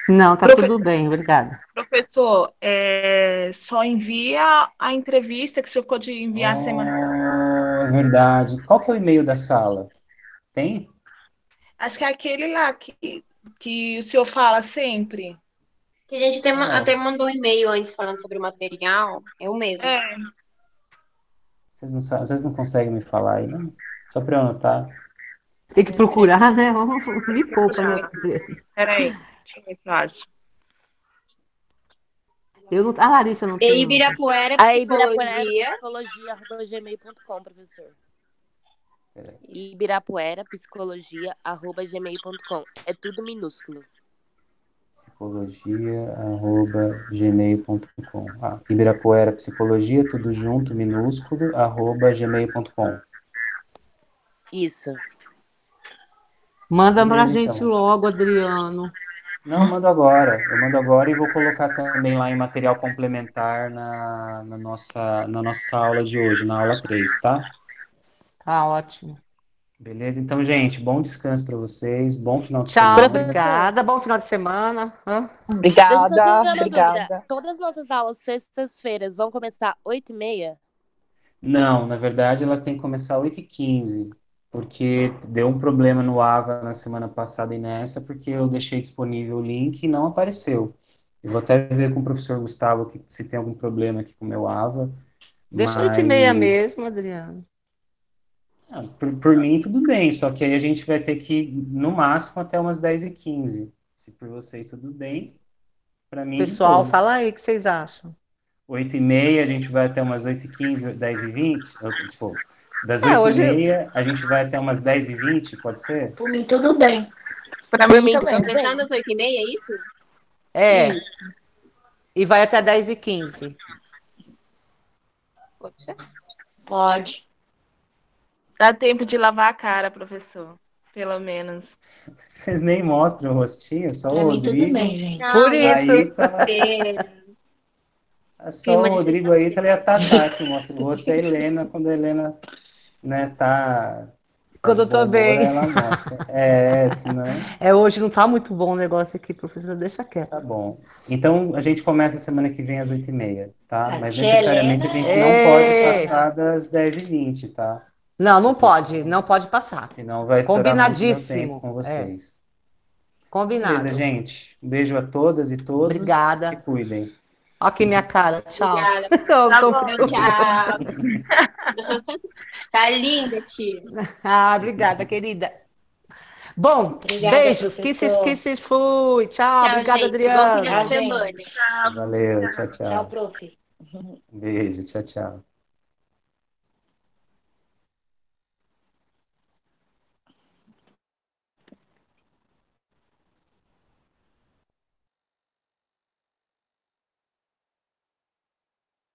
Não, tá tudo bem, obrigada. Professor, só envia a entrevista que o senhor ficou de enviar semana. É verdade. Qual que é o e-mail da sala? Tem? Acho que é aquele lá que o senhor fala sempre. Que a gente até mandou um e-mail antes falando sobre o material. É o mesmo. Vocês não conseguem me falar aí, não? Só para eu anotar. Tem que procurar, né? Me poupa, né? Peraí, deixa eu ver se eu acho. A Larissa não tem. Ibirapuera psicologia@gmail.com, professor. Ibirapuera psicologia@gmail.com. É tudo minúsculo. psicologia@gmail.com. Ibirapuera psicologia, tudo junto, minúsculo, @gmail.com. Isso. Manda pra gente logo, Adriano. Não, eu mando agora e vou colocar também lá em material complementar na nossa aula de hoje, na aula 3, tá? Tá ótimo. Beleza? Então, gente, bom descanso para vocês, bom final de Tchau, semana. obrigada, bom final de semana. Obrigada, Deixa eu só tirar uma obrigada. dúvida. Todas as nossas aulas sextas-feiras vão começar 8h30? Não, na verdade elas têm que começar 8h15, porque deu um problema no AVA na semana passada e nessa, porque eu deixei disponível o link e não apareceu. Eu vou até ver com o professor Gustavo se tem algum problema aqui com o meu AVA. Deixa 8h30 mesmo, Adriano. Por mim, tudo bem, só que aí a gente vai ter que ir, no máximo, até umas 10h15. Se por vocês tudo bem, para mim, pessoal, fala aí o que vocês acham. 8h30, a gente vai até umas 8h15, 10h20, tipo, das 8h30, a gente vai até umas 10h20, pode ser? Por mim, tudo bem. Pra mim também. Começando às 8h30, é isso? Isso. E vai até 10h15. Pode ser? Pode. Dá tempo de lavar a cara, professor. Pelo menos. Vocês nem mostram o rostinho, só o Rodrigo. Tudo bem, gente. Não, Por isso. Só o Rodrigo aí, tá ali a Tatá que mostra o rosto da Helena, quando a Helena, né, tá... Quando eu tô bem. Ela mostra. Senão... hoje não tá muito bom o negócio aqui, professor, deixa quieto. Tá bom. Então, a gente começa a semana que vem às 8h30, tá? Mas necessariamente a gente não pode passar das 10h20, tá? Não pode, não pode passar. Senão vai estourar muito meu tempo Combinadíssimo com vocês. Combinado. Beleza, gente? Um beijo a todas e todos. Obrigada. Se cuidem. Olha aqui minha cara, tchau. Obrigada. Tchau. Tá linda, tia. Obrigada, querida. Bom, Obrigada, beijos. professor. Kisses, fui. Tchau. Tchau, Obrigada, gente. Bom final Adriana. de semana. Valeu, tchau, Tchau, tchau. prof. Beijo, tchau, tchau.